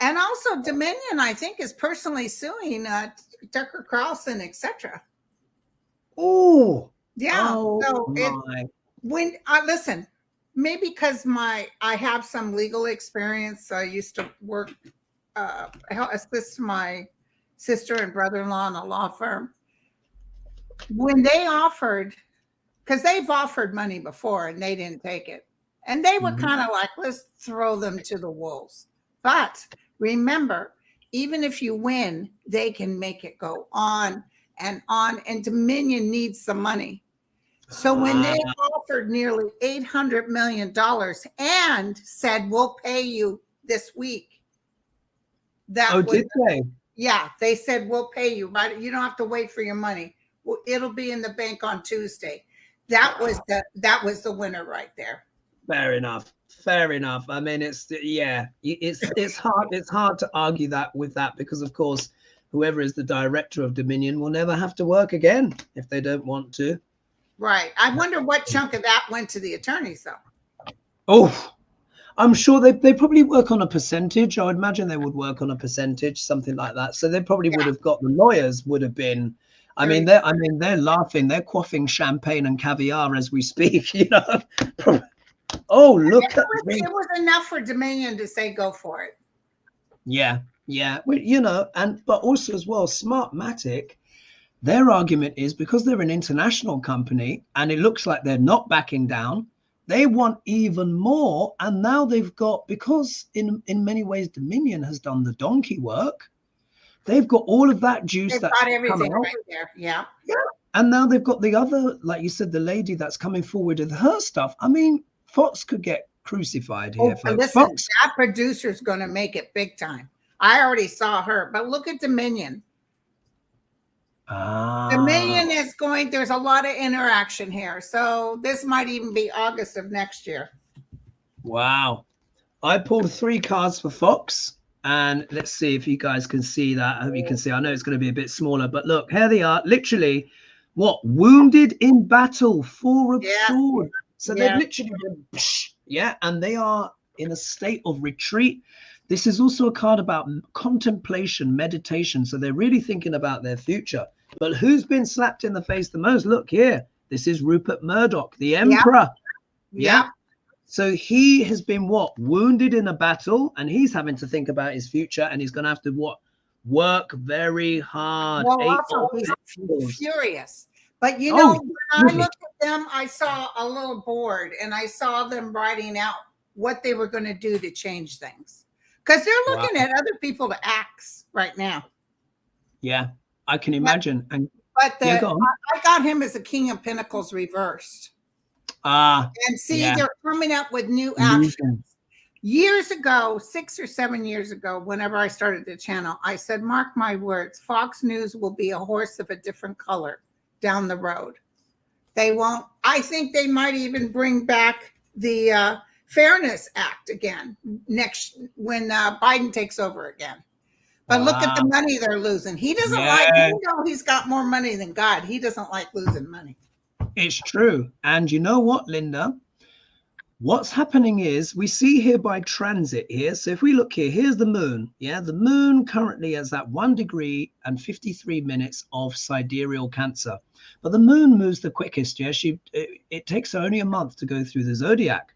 And also Dominion, I think, is personally suing Tucker Carlson, etc. Oh, yeah. So my. When I listen, maybe because I have some legal experience. I used to work, assist my sister and brother-in-law in a law firm. When they offered, because they've offered money before and they didn't take it, and they were kind of like, let's throw them to the wolves. But remember, even if you win, they can make it go on, and Dominion needs some money. So when they offered nearly $800 million and said, we'll pay you this week. Did they? Yeah, they said, we'll pay you, right? You don't have to wait for your money. It'll be in the bank on Tuesday. That was the winner right there. Fair enough. I mean, it's hard to argue that with that, because of course, whoever is the director of Dominion will never have to work again if they don't want to. Right. I wonder what chunk of that went to the attorneys, though. Oh, I'm sure they probably work on a percentage. I would imagine they would work on a percentage, something like that. So they probably would have got, the lawyers would have been. They're laughing. They're quaffing champagne and caviar as we speak. You know. Oh, look at me. It was enough for Dominion to say go for it. Yeah. Well, but also as well, Smartmatic. Their argument is because they're an international company and it looks like they're not backing down, they want even more. And now they've got, because in many ways Dominion has done the donkey work, they've got all of that juice. They've got everything right there. Yeah. And now they've got the other, like you said, the lady that's coming forward with her stuff. I mean, Fox could get crucified here. Listen, that producer's going to make it big time. I already saw her, but look at Dominion. Dominion is going, there's a lot of interaction here. So this might even be August of next year. Wow. I pulled 3 cards for Fox, and let's see if you guys can see that. I hope you can see. I know it's going to be a bit smaller, but look, here they are. Literally, what, wounded in battle, 4 of Yeah. swords. So they've Yeah. literally been, yeah, and they are in a state of retreat. This is also a card about contemplation, meditation. So they're really thinking about their future. But who's been slapped in the face the most? Look here. This is Rupert Murdoch, the Emperor. Yeah. So he has been what? Wounded in a battle, and he's having to think about his future, and he's going to have to what? Work very hard. Well, 8 also of Pentacles. furious. But you Oh, know, when I really? looked at them, I saw a little board, and I saw them writing out what they were going to do to change things, because they're looking at other people to axe right now. Yeah, I can imagine. And But yeah, go on. I got him as a King of Pentacles reversed. Ah, And see, yeah. they're coming up with new actions. Years ago, 6 or 7 years ago, whenever I started the channel, I said, mark my words, Fox News will be a horse of a different color down the road. They won't. I think they might even bring back the Fairness Act again when Biden takes over again. But look at the money they're losing. He doesn't like, even though he's got more money than God, he doesn't like losing money. It's true. And you know what, Linda? What's happening is we see here by transit here. So if we look here, here's the moon. Yeah, the moon currently is at 1 degree and 53 minutes of sidereal Cancer. But the moon moves the quickest. Yeah, it takes her only a month to go through the zodiac.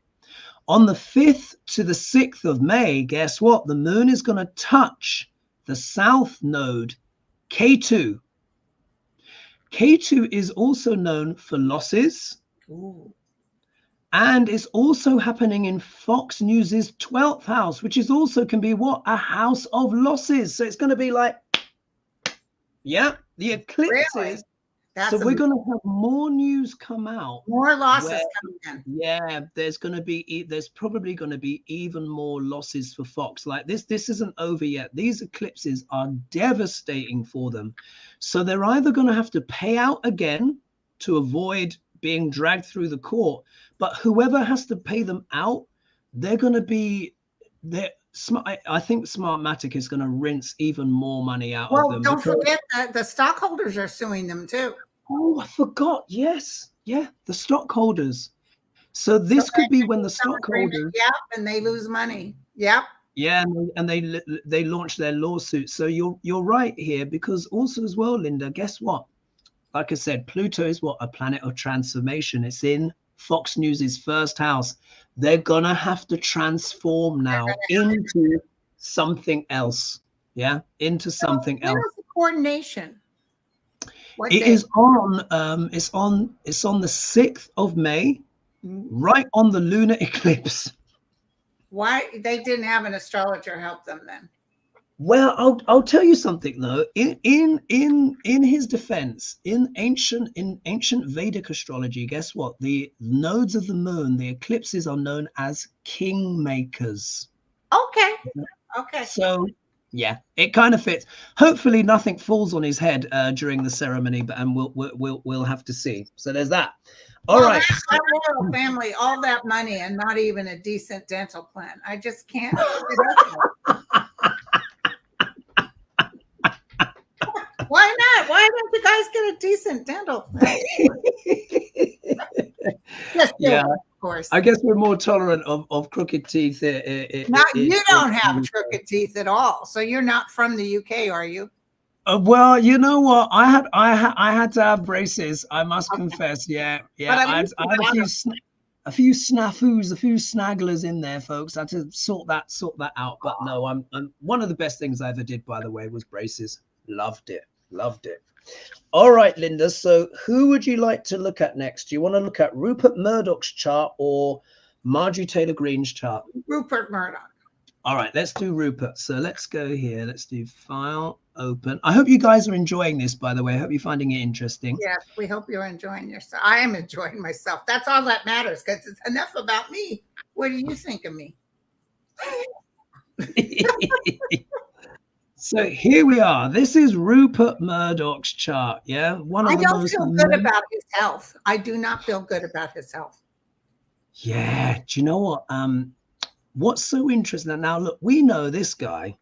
On the 5th to the 6th of May, guess what? The moon is going to touch the south node, K2. K2 is also known for losses. Ooh. And it's also happening in Fox News's 12th house, which is also can be what? A house of losses. So it's going to be like, yeah, the eclipses. Really? So we're going to have more news come out. More losses coming in. Yeah, there's probably going to be even more losses for Fox. Like this isn't over yet. These eclipses are devastating for them. So they're either going to have to pay out again to avoid being dragged through the court, but whoever has to pay them out, they're going to be there. I think Smartmatic is going to rinse even more money out of them. Don't forget that the stockholders are suing them too. Oh, I forgot. Yes. Yeah. The stockholders. So this could be when the stockholders. Yep. And they lose money. Yep. Yeah. And they launch their lawsuit. So you're right here, because also as well, Linda, guess what? Like I said, Pluto is what? A planet of transformation. It's in Fox News's first house. They're going to have to transform now into something else. Yeah. Into something else. Where's the coordination? It is on it's on the 6th of May, right on the lunar eclipse. Why they didn't have an astrologer help them then? Well, I'll tell you something though. In his defense, in ancient Vedic astrology, guess what? The nodes of the moon, the eclipses, are known as kingmakers. Okay. So yeah, it kind of fits. Hopefully nothing falls on his head during the ceremony, and we'll have to see. So there's that. All right. Our royal family, all that money and not even a decent dental plan. I just can't. Why not? Why don't you guys get a decent dental plan? Yeah, of course. I guess we're more tolerant of crooked teeth. You don't have crooked teeth at all, so you're not from the UK, are you? Well, you know what? I had to have braces. I must confess. Yeah. I had a few snafus, a few snagglers in there, folks. I had to sort that out. But no, I'm one of the best things I ever did, by the way, was braces. Loved it. All right, Linda. So who would you like to look at next? Do you want to look at Rupert Murdoch's chart or Marjorie Taylor Greene's chart? Rupert Murdoch. All right, let's do Rupert. So let's go here. Let's do file, open. I hope you guys are enjoying this, by the way. I hope you're finding it interesting. Yes, we hope you're enjoying yourself. I am enjoying myself. That's all that matters, because it's enough about me. What do you think of me? So here we are. This is Rupert Murdoch's chart. Yeah, I don't feel good about his health. I do not feel good about his health. Yeah. Do you know what? What's so interesting? Now, look, we know this guy.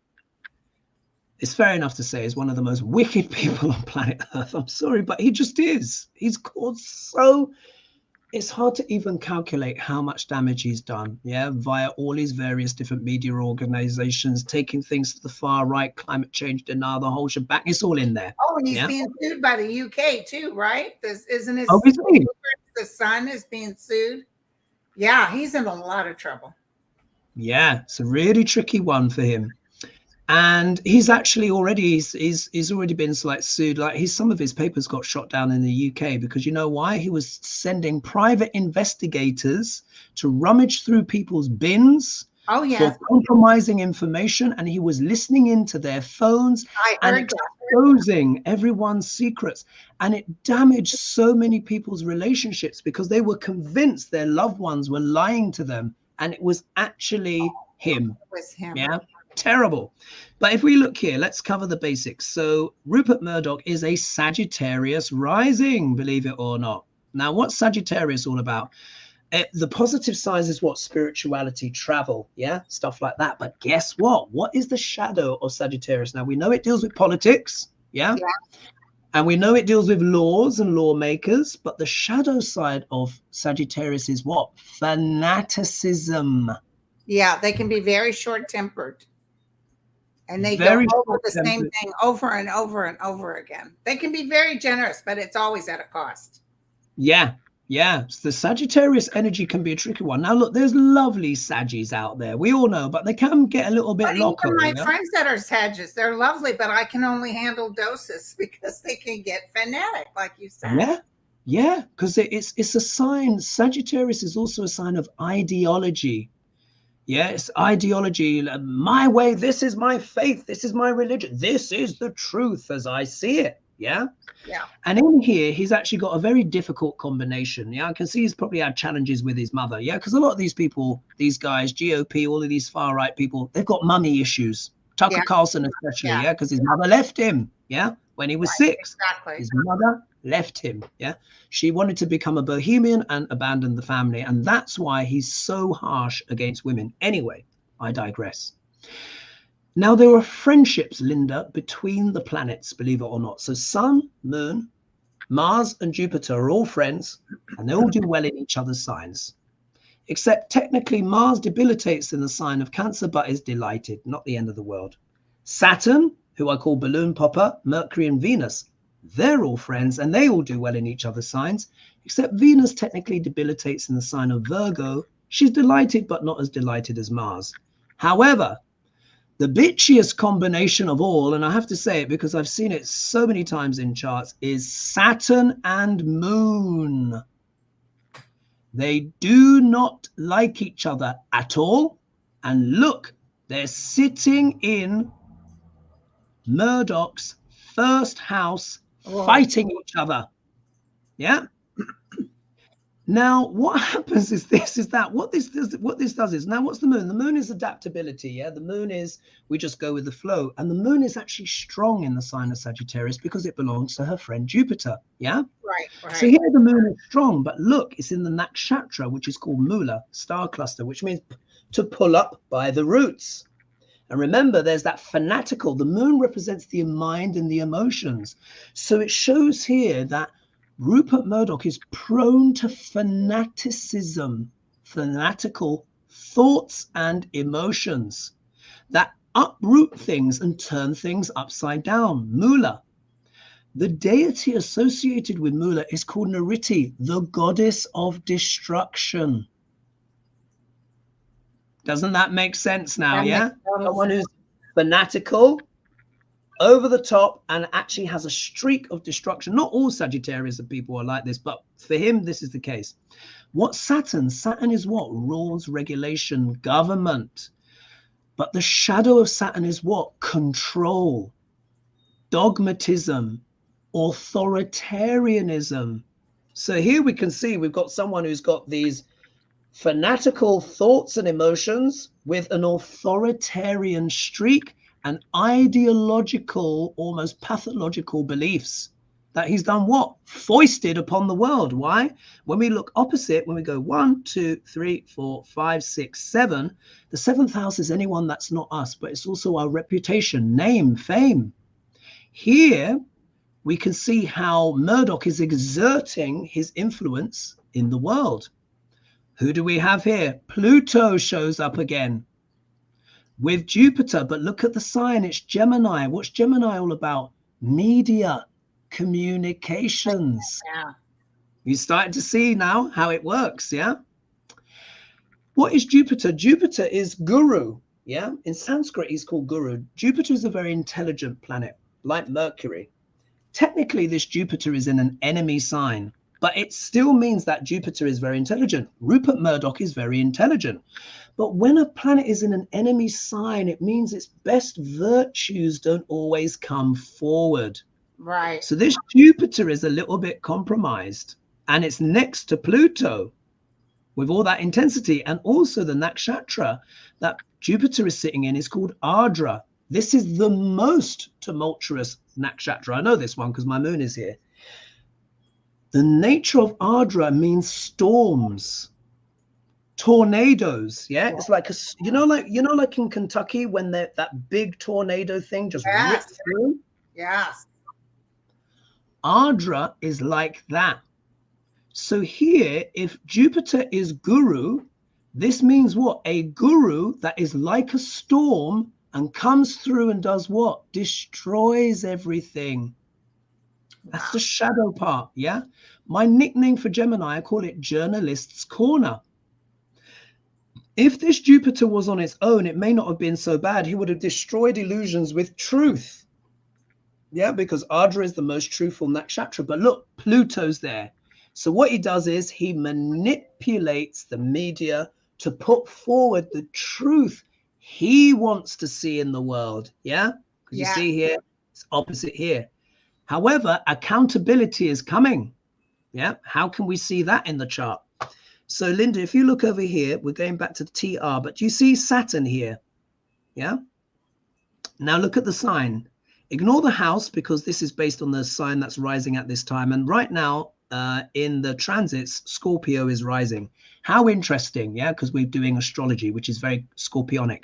it's fair enough to say is one of the most wicked people on planet Earth. I'm sorry, but he just is. He's caused so, it's hard to even calculate how much damage he's done, yeah, via all these various different media organizations, taking things to the far right, climate change denial, the whole shebang. It's all in there. Oh, and he's Yeah. being sued by the UK too, right? This isn't his. Oh, is he? The son is being sued. Yeah, he's in a lot of trouble. Yeah, it's a really tricky one for him. And he's actually already he's already been like sued. Like some of his papers got shot down in the UK because you know why? He was sending private investigators to rummage through people's bins for compromising information, and he was listening into their phones and exposing everyone's secrets. And it damaged so many people's relationships because they were convinced their loved ones were lying to them, and it was actually him. It was him. Yeah. Terrible. But if we look here, let's cover the basics. So Rupert Murdoch is a Sagittarius rising, believe it or not. Now, what's Sagittarius all about? The positive side is what? Spirituality, travel, yeah, stuff like that. But guess what? What is the shadow of Sagittarius? Now, we know it deals with politics, yeah? And we know it deals with laws and lawmakers, but the shadow side of Sagittarius is what? Fanaticism. Yeah, they can be very short-tempered. And they go over the same thing over and over and over again. They can be very generous, but it's always at a cost. Yeah, yeah. So the Sagittarius energy can be a tricky one. Now, look, there's lovely Saggies out there. We all know, but they can get a little bit loco. Even my friends that are Saggies, they're lovely, but I can only handle doses because they can get fanatic, like you said. Yeah, yeah, because it's a sign. Sagittarius is also a sign of ideology. Yes, ideology, my way, this is my faith, this is my religion, this is the truth as I see it, yeah? Yeah. And in here, he's actually got a very difficult combination, yeah? I can see he's probably had challenges with his mother, yeah? Because a lot of these people, these guys, GOP, all of these far-right people, they've got mummy issues. Tucker Carlson especially, yeah? Because his mother left him, yeah? When he was 6. Exactly. His mother left him, yeah? She wanted to become a bohemian and abandon the family, and that's why he's so harsh against women. Anyway, I digress. Now, there are friendships, Linda, between the planets, believe it or not. So Sun, Moon, Mars, and Jupiter are all friends, and they all do well in each other's signs. Except technically, Mars debilitates in the sign of Cancer, but is delighted, not the end of the world. Saturn, who I call Balloon Popper, Mercury, and Venus, they're all friends and they all do well in each other's signs, except Venus technically debilitates in the sign of Virgo. She's delighted, but not as delighted as Mars. However, the bitchiest combination of all, and I have to say it because I've seen it so many times in charts, is Saturn and Moon. They do not like each other at all. And look, they're sitting in Murdoch's first house, fighting each other. Yeah. Now, what happens is what this does is, now what's the moon? The moon is adaptability. Yeah. The moon is, we just go with the flow. And the moon is actually strong in the sign of Sagittarius because it belongs to her friend Jupiter. Yeah. Right. So here the moon is strong, but look, it's in the nakshatra, which is called Mula, star cluster, which means to pull up by the roots. And remember, there's that fanatical. The moon represents the mind and the emotions. So it shows here that Rupert Murdoch is prone to fanaticism, fanatical thoughts and emotions that uproot things and turn things upside down. Mula. The deity associated with Mula is called Nariti, the goddess of destruction. Doesn't that make sense now? Yeah. Someone who's fanatical, over the top, and actually has a streak of destruction. Not all Sagittarius people are like this, but for him, this is the case. What Saturn? Saturn is what? Rules, regulation, government. But the shadow of Saturn is what? Control, dogmatism, authoritarianism. So here we can see we've got someone who's got these fanatical thoughts and emotions with an authoritarian streak and ideological, almost pathological beliefs. that he's done what? Foisted upon the world. Why? When we look opposite, when we go 1, 2, 3, 4, 5, 6, 7, the 7th house is anyone that's not us, but it's also our reputation, name, fame. Here, we can see how Murdoch is exerting his influence in the world. Who do we have here? Pluto shows up again with Jupiter, but look at the sign, it's Gemini. What's Gemini all about? Media, communications. Yeah. You starting to see now how it works, yeah? What is Jupiter? Jupiter is guru, yeah? In Sanskrit, he's called guru. Jupiter is a very intelligent planet, like Mercury. Technically, this Jupiter is in an enemy sign, but it still means that Jupiter is very intelligent. Rupert Murdoch is very intelligent. But when a planet is in an enemy sign, it means its best virtues don't always come forward. Right. So this Jupiter is a little bit compromised, and it's next to Pluto with all that intensity. And also the nakshatra that Jupiter is sitting in is called Ardra. This is the most tumultuous nakshatra. I know this one because my moon is here. The nature of Ardra means storms, tornadoes. Yeah, it's like a, like in Kentucky when that big tornado thing just rips through. Yes. Ardra is like that. So here, if Jupiter is guru, this means what? A guru that is like a storm and comes through and does what? Destroys everything. That's the shadow part, yeah? My nickname for Gemini, I call it Journalist's Corner. If this Jupiter was on its own, it may not have been so bad. He would have destroyed illusions with truth. Yeah, because Ardra is the most truthful nakshatra. But look, Pluto's there. So what he does is he manipulates the media to put forward the truth he wants to see in the world. Yeah, because you see here, it's opposite here. However, accountability is coming. Yeah, how can we see that in the chart? So Linda, if you look over here, we're going back to the TR, but you see Saturn here. Yeah. Now look at the sign. Ignore the house because this is based on the sign that's rising at this time. And right now in the transits, Scorpio is rising. How interesting, yeah, because we're doing astrology, which is very Scorpionic.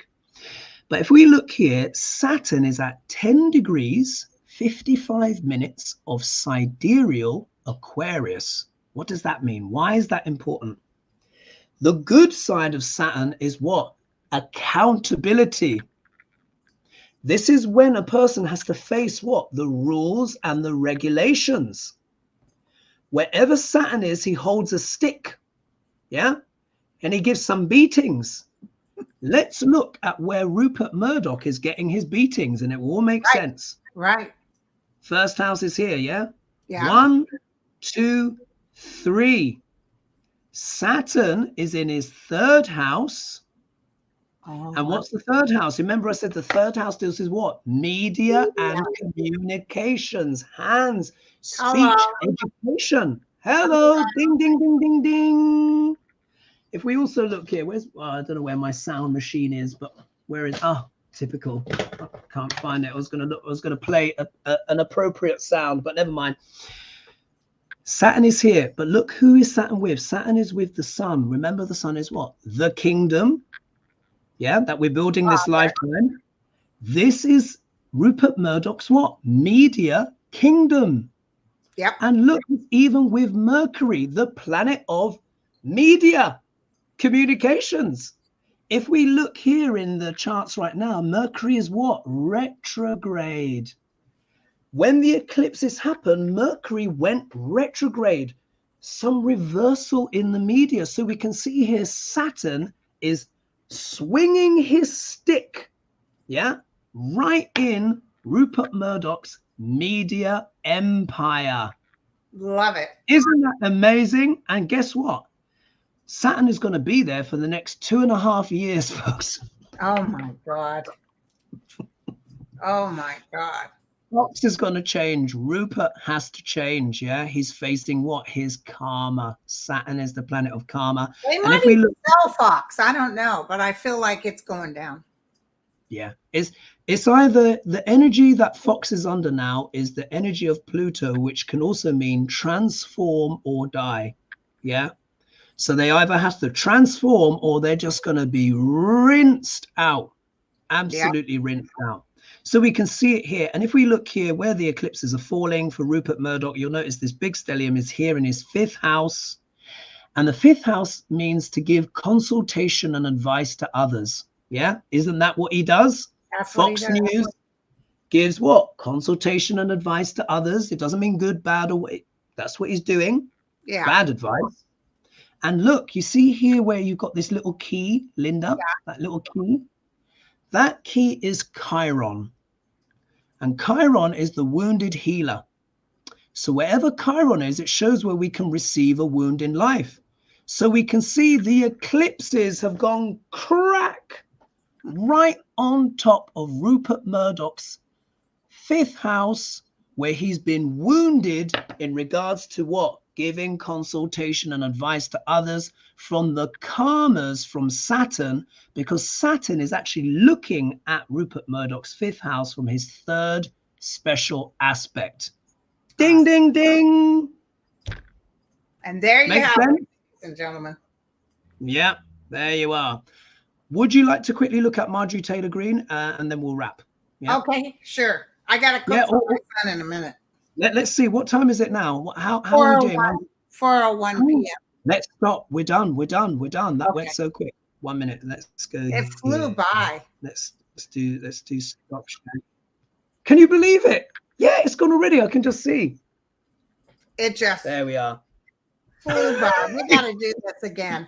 But if we look here, Saturn is at 10 degrees, 55 minutes of sidereal Aquarius. What does that mean? Why is that important? The good side of Saturn is what? Accountability. This is when a person has to face what? The rules and the regulations. Wherever Saturn is, he holds a stick, yeah? And he gives some beatings. Let's look at where Rupert Murdoch is getting his beatings, and it will all make sense. Right. First house is here, yeah? Yeah. 1, 2, 3. Saturn is in his third house. Oh, and what's the third house? Remember I said the third house deals with what? Media and communications, hands, speech, education. Hello, ding, ding, ding, ding, ding. If we also look here, I don't know where my sound machine is, but where is, typical. I can't find it. I was going to play an appropriate sound, but never mind. Saturn is here, but look who is Saturn with. Saturn is with the sun. Remember the sun is what? The kingdom. Yeah, that we're building this lifetime. This is Rupert Murdoch's what? Media kingdom. Yep. And look, even with Mercury, the planet of media, communications. If we look here in the charts right now, Mercury is what? Retrograde. When the eclipses happened, Mercury went retrograde. Some reversal in the media. So we can see here Saturn is swinging his stick, yeah, right in Rupert Murdoch's media empire. Love it. Isn't that amazing? And guess what? Saturn is going to be there for the next 2.5 years, folks. Oh my God. Oh my God. Fox is going to change. Rupert has to change. Yeah, he's facing what? His karma. Saturn is the planet of karma. They might even sell Fox. I don't know, but I feel like it's going down. Yeah, it's either the energy that Fox is under now is the energy of Pluto, which can also mean transform or die. Yeah. So they either have to transform or they're just going to be rinsed out, Yeah. absolutely rinsed out. So we can see it here. And if we look here where the eclipses are falling for Rupert Murdoch, you'll notice this big stellium is here in his 5th house. And the 5th house means to give consultation and advice to others. Yeah. Isn't that what he does? That's what he Fox does. News gives what? Consultation and advice to others. It doesn't mean good, bad, or that's what he's doing. Yeah. Bad advice. And look, you see here where you've got this little key, Linda, that little key. That key is Chiron. And Chiron is the wounded healer. So wherever Chiron is, it shows where we can receive a wound in life. So we can see the eclipses have gone crack right on top of Rupert Murdoch's 5th house, where he's been wounded in regards to what? Giving consultation and advice to others from the karmas from Saturn, because Saturn is actually looking at Rupert Murdoch's 5th house from his 3rd special aspect. Ding, ding, ding. And there you have it, ladies and gentlemen. Yeah, there you are. Would you like to quickly look at Marjorie Taylor Greene and then we'll wrap? Yeah. Okay, sure. I got to cook for my son in a minute. Let's see. What time is it now? How are we doing? 4:01 p.m. Let's stop. We're done. That went so quick. 1 minute. Let's go. It flew by. Let's do stop share. Can you believe it? Yeah, it's gone already. I can just see. It just there we are. Flew by. We got to do this again.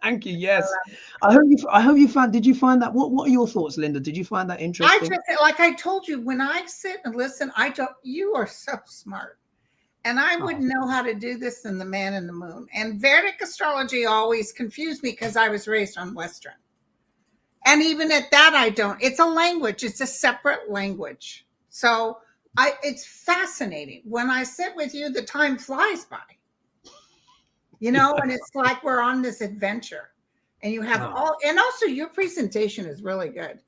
Thank you. Yes, I hope you found. Did you find that? What are your thoughts, Linda? Did you find that interesting? Like I told you, when I sit and listen, I don't. You are so smart, and I wouldn't know how to do this in The Man in the Moon. And Vedic astrology always confused me because I was raised on Western, and even at that, I don't. It's a language. It's a separate language. So it's fascinating. When I sit with you, the time flies by. You know, and it's like we're on this adventure, and you have and also your presentation is really good.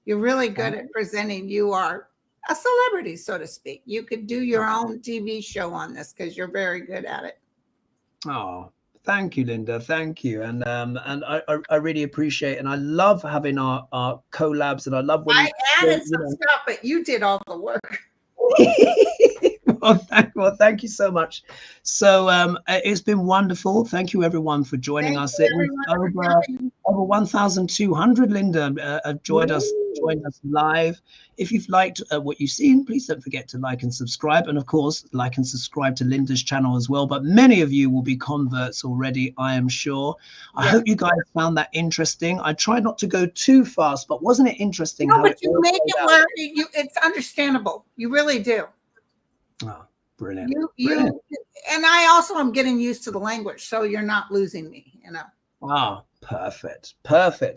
You're really good at presenting. You are a celebrity, so to speak. You could do your own TV show on this because you're very good at it. Oh, thank you, Linda. Thank you. And I really appreciate it. And I love having our collabs, and I love when I added some stuff, but you did all the work. Well, thank you so much. So it's been wonderful. Thank you, everyone, for joining us. Over 1,200, Linda, have joined us live. If you've liked what you've seen, please don't forget to like and subscribe. And of course, like and subscribe to Linda's channel as well. But many of you will be converts already, I am sure. I hope you guys found that interesting. I tried not to go too fast, but wasn't it interesting? No, but you make it where it's understandable. You really do. Oh, brilliant. Brilliant. And I also am getting used to the language, so you're not losing me, you know. Ah, perfect.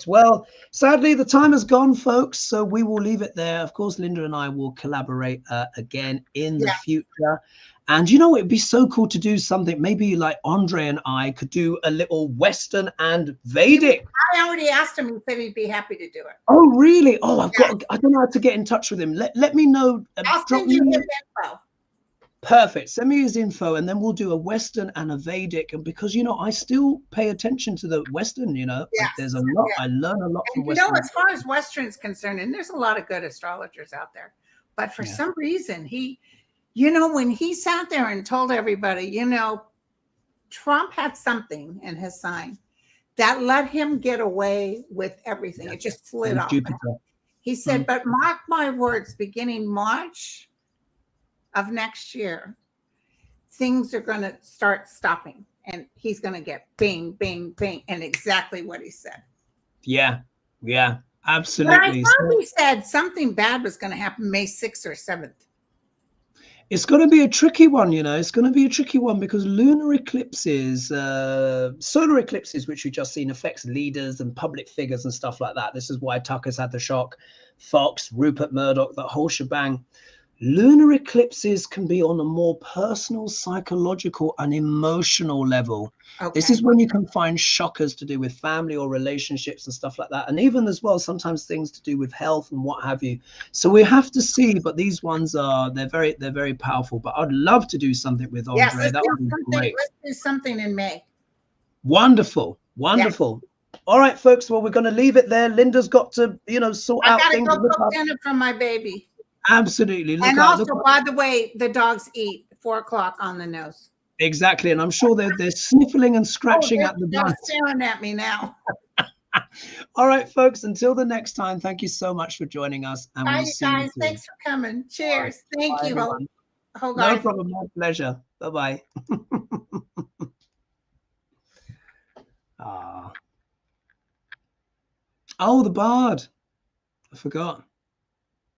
Well, sadly, the time has gone, folks, so we will leave it there. Of course, Linda and I will collaborate again in the future. And you know, it'd be so cool to do something. Maybe like Andre and I could do a little Western and Vedic. I already asked him. He said he'd be happy to do it. Oh, really? Oh, I don't know how to get in touch with him. Let me know. I'll send you his info. Perfect. Send me his info, and then we'll do a Western and a Vedic. And because, you know, I still pay attention to the Western, you know, there's a lot. I learn a lot from Western. You know, as far as Western is concerned, and there's a lot of good astrologers out there, but for some reason, you know, when he sat there and told everybody, you know, Trump had something in his sign that let him get away with everything. It just slid off. He said, but mark my words, beginning March of next year, things are going to start stopping, and he's going to get bing, bing, bing, and exactly what he said. Yeah, absolutely. But I thought he said something bad was going to happen May 6th or 7th. It's going to be a tricky one, you know. It's going to be a tricky one because lunar eclipses, solar eclipses, which we've just seen, affects leaders and public figures and stuff like that. This is why Tucker's had the shock, Fox, Rupert Murdoch, that whole shebang. Lunar eclipses can be on a more personal, psychological, and emotional level. This Okay. is when you can find shockers to do with family or relationships and stuff like that. And even as well, sometimes things to do with health and what have you. So we have to see, but these ones are, they're very powerful. But I'd love to do something with Yes, Andre. let's That do would be something. great. Let's do something in May. Wonderful. Yeah. Wonderful. All right, folks. Well, we're going to leave it there. Linda's got to, sort I out gotta things. go Look cook up. dinner for my baby. Absolutely. Look And out. Look also, up. by the way, the dogs eat 4 o'clock on the nose. Exactly. And I'm sure they're sniffling and Oh, scratching at the they're butt. staring at me now. All right, folks. Until the next time, thank you so much for joining us. And Bye, we'll you see you guys. soon. Thanks for coming. Cheers. Thank Bye, you, everyone. No Hogarth. problem. My pleasure. Bye-bye. Ah. Oh, the bard. I forgot.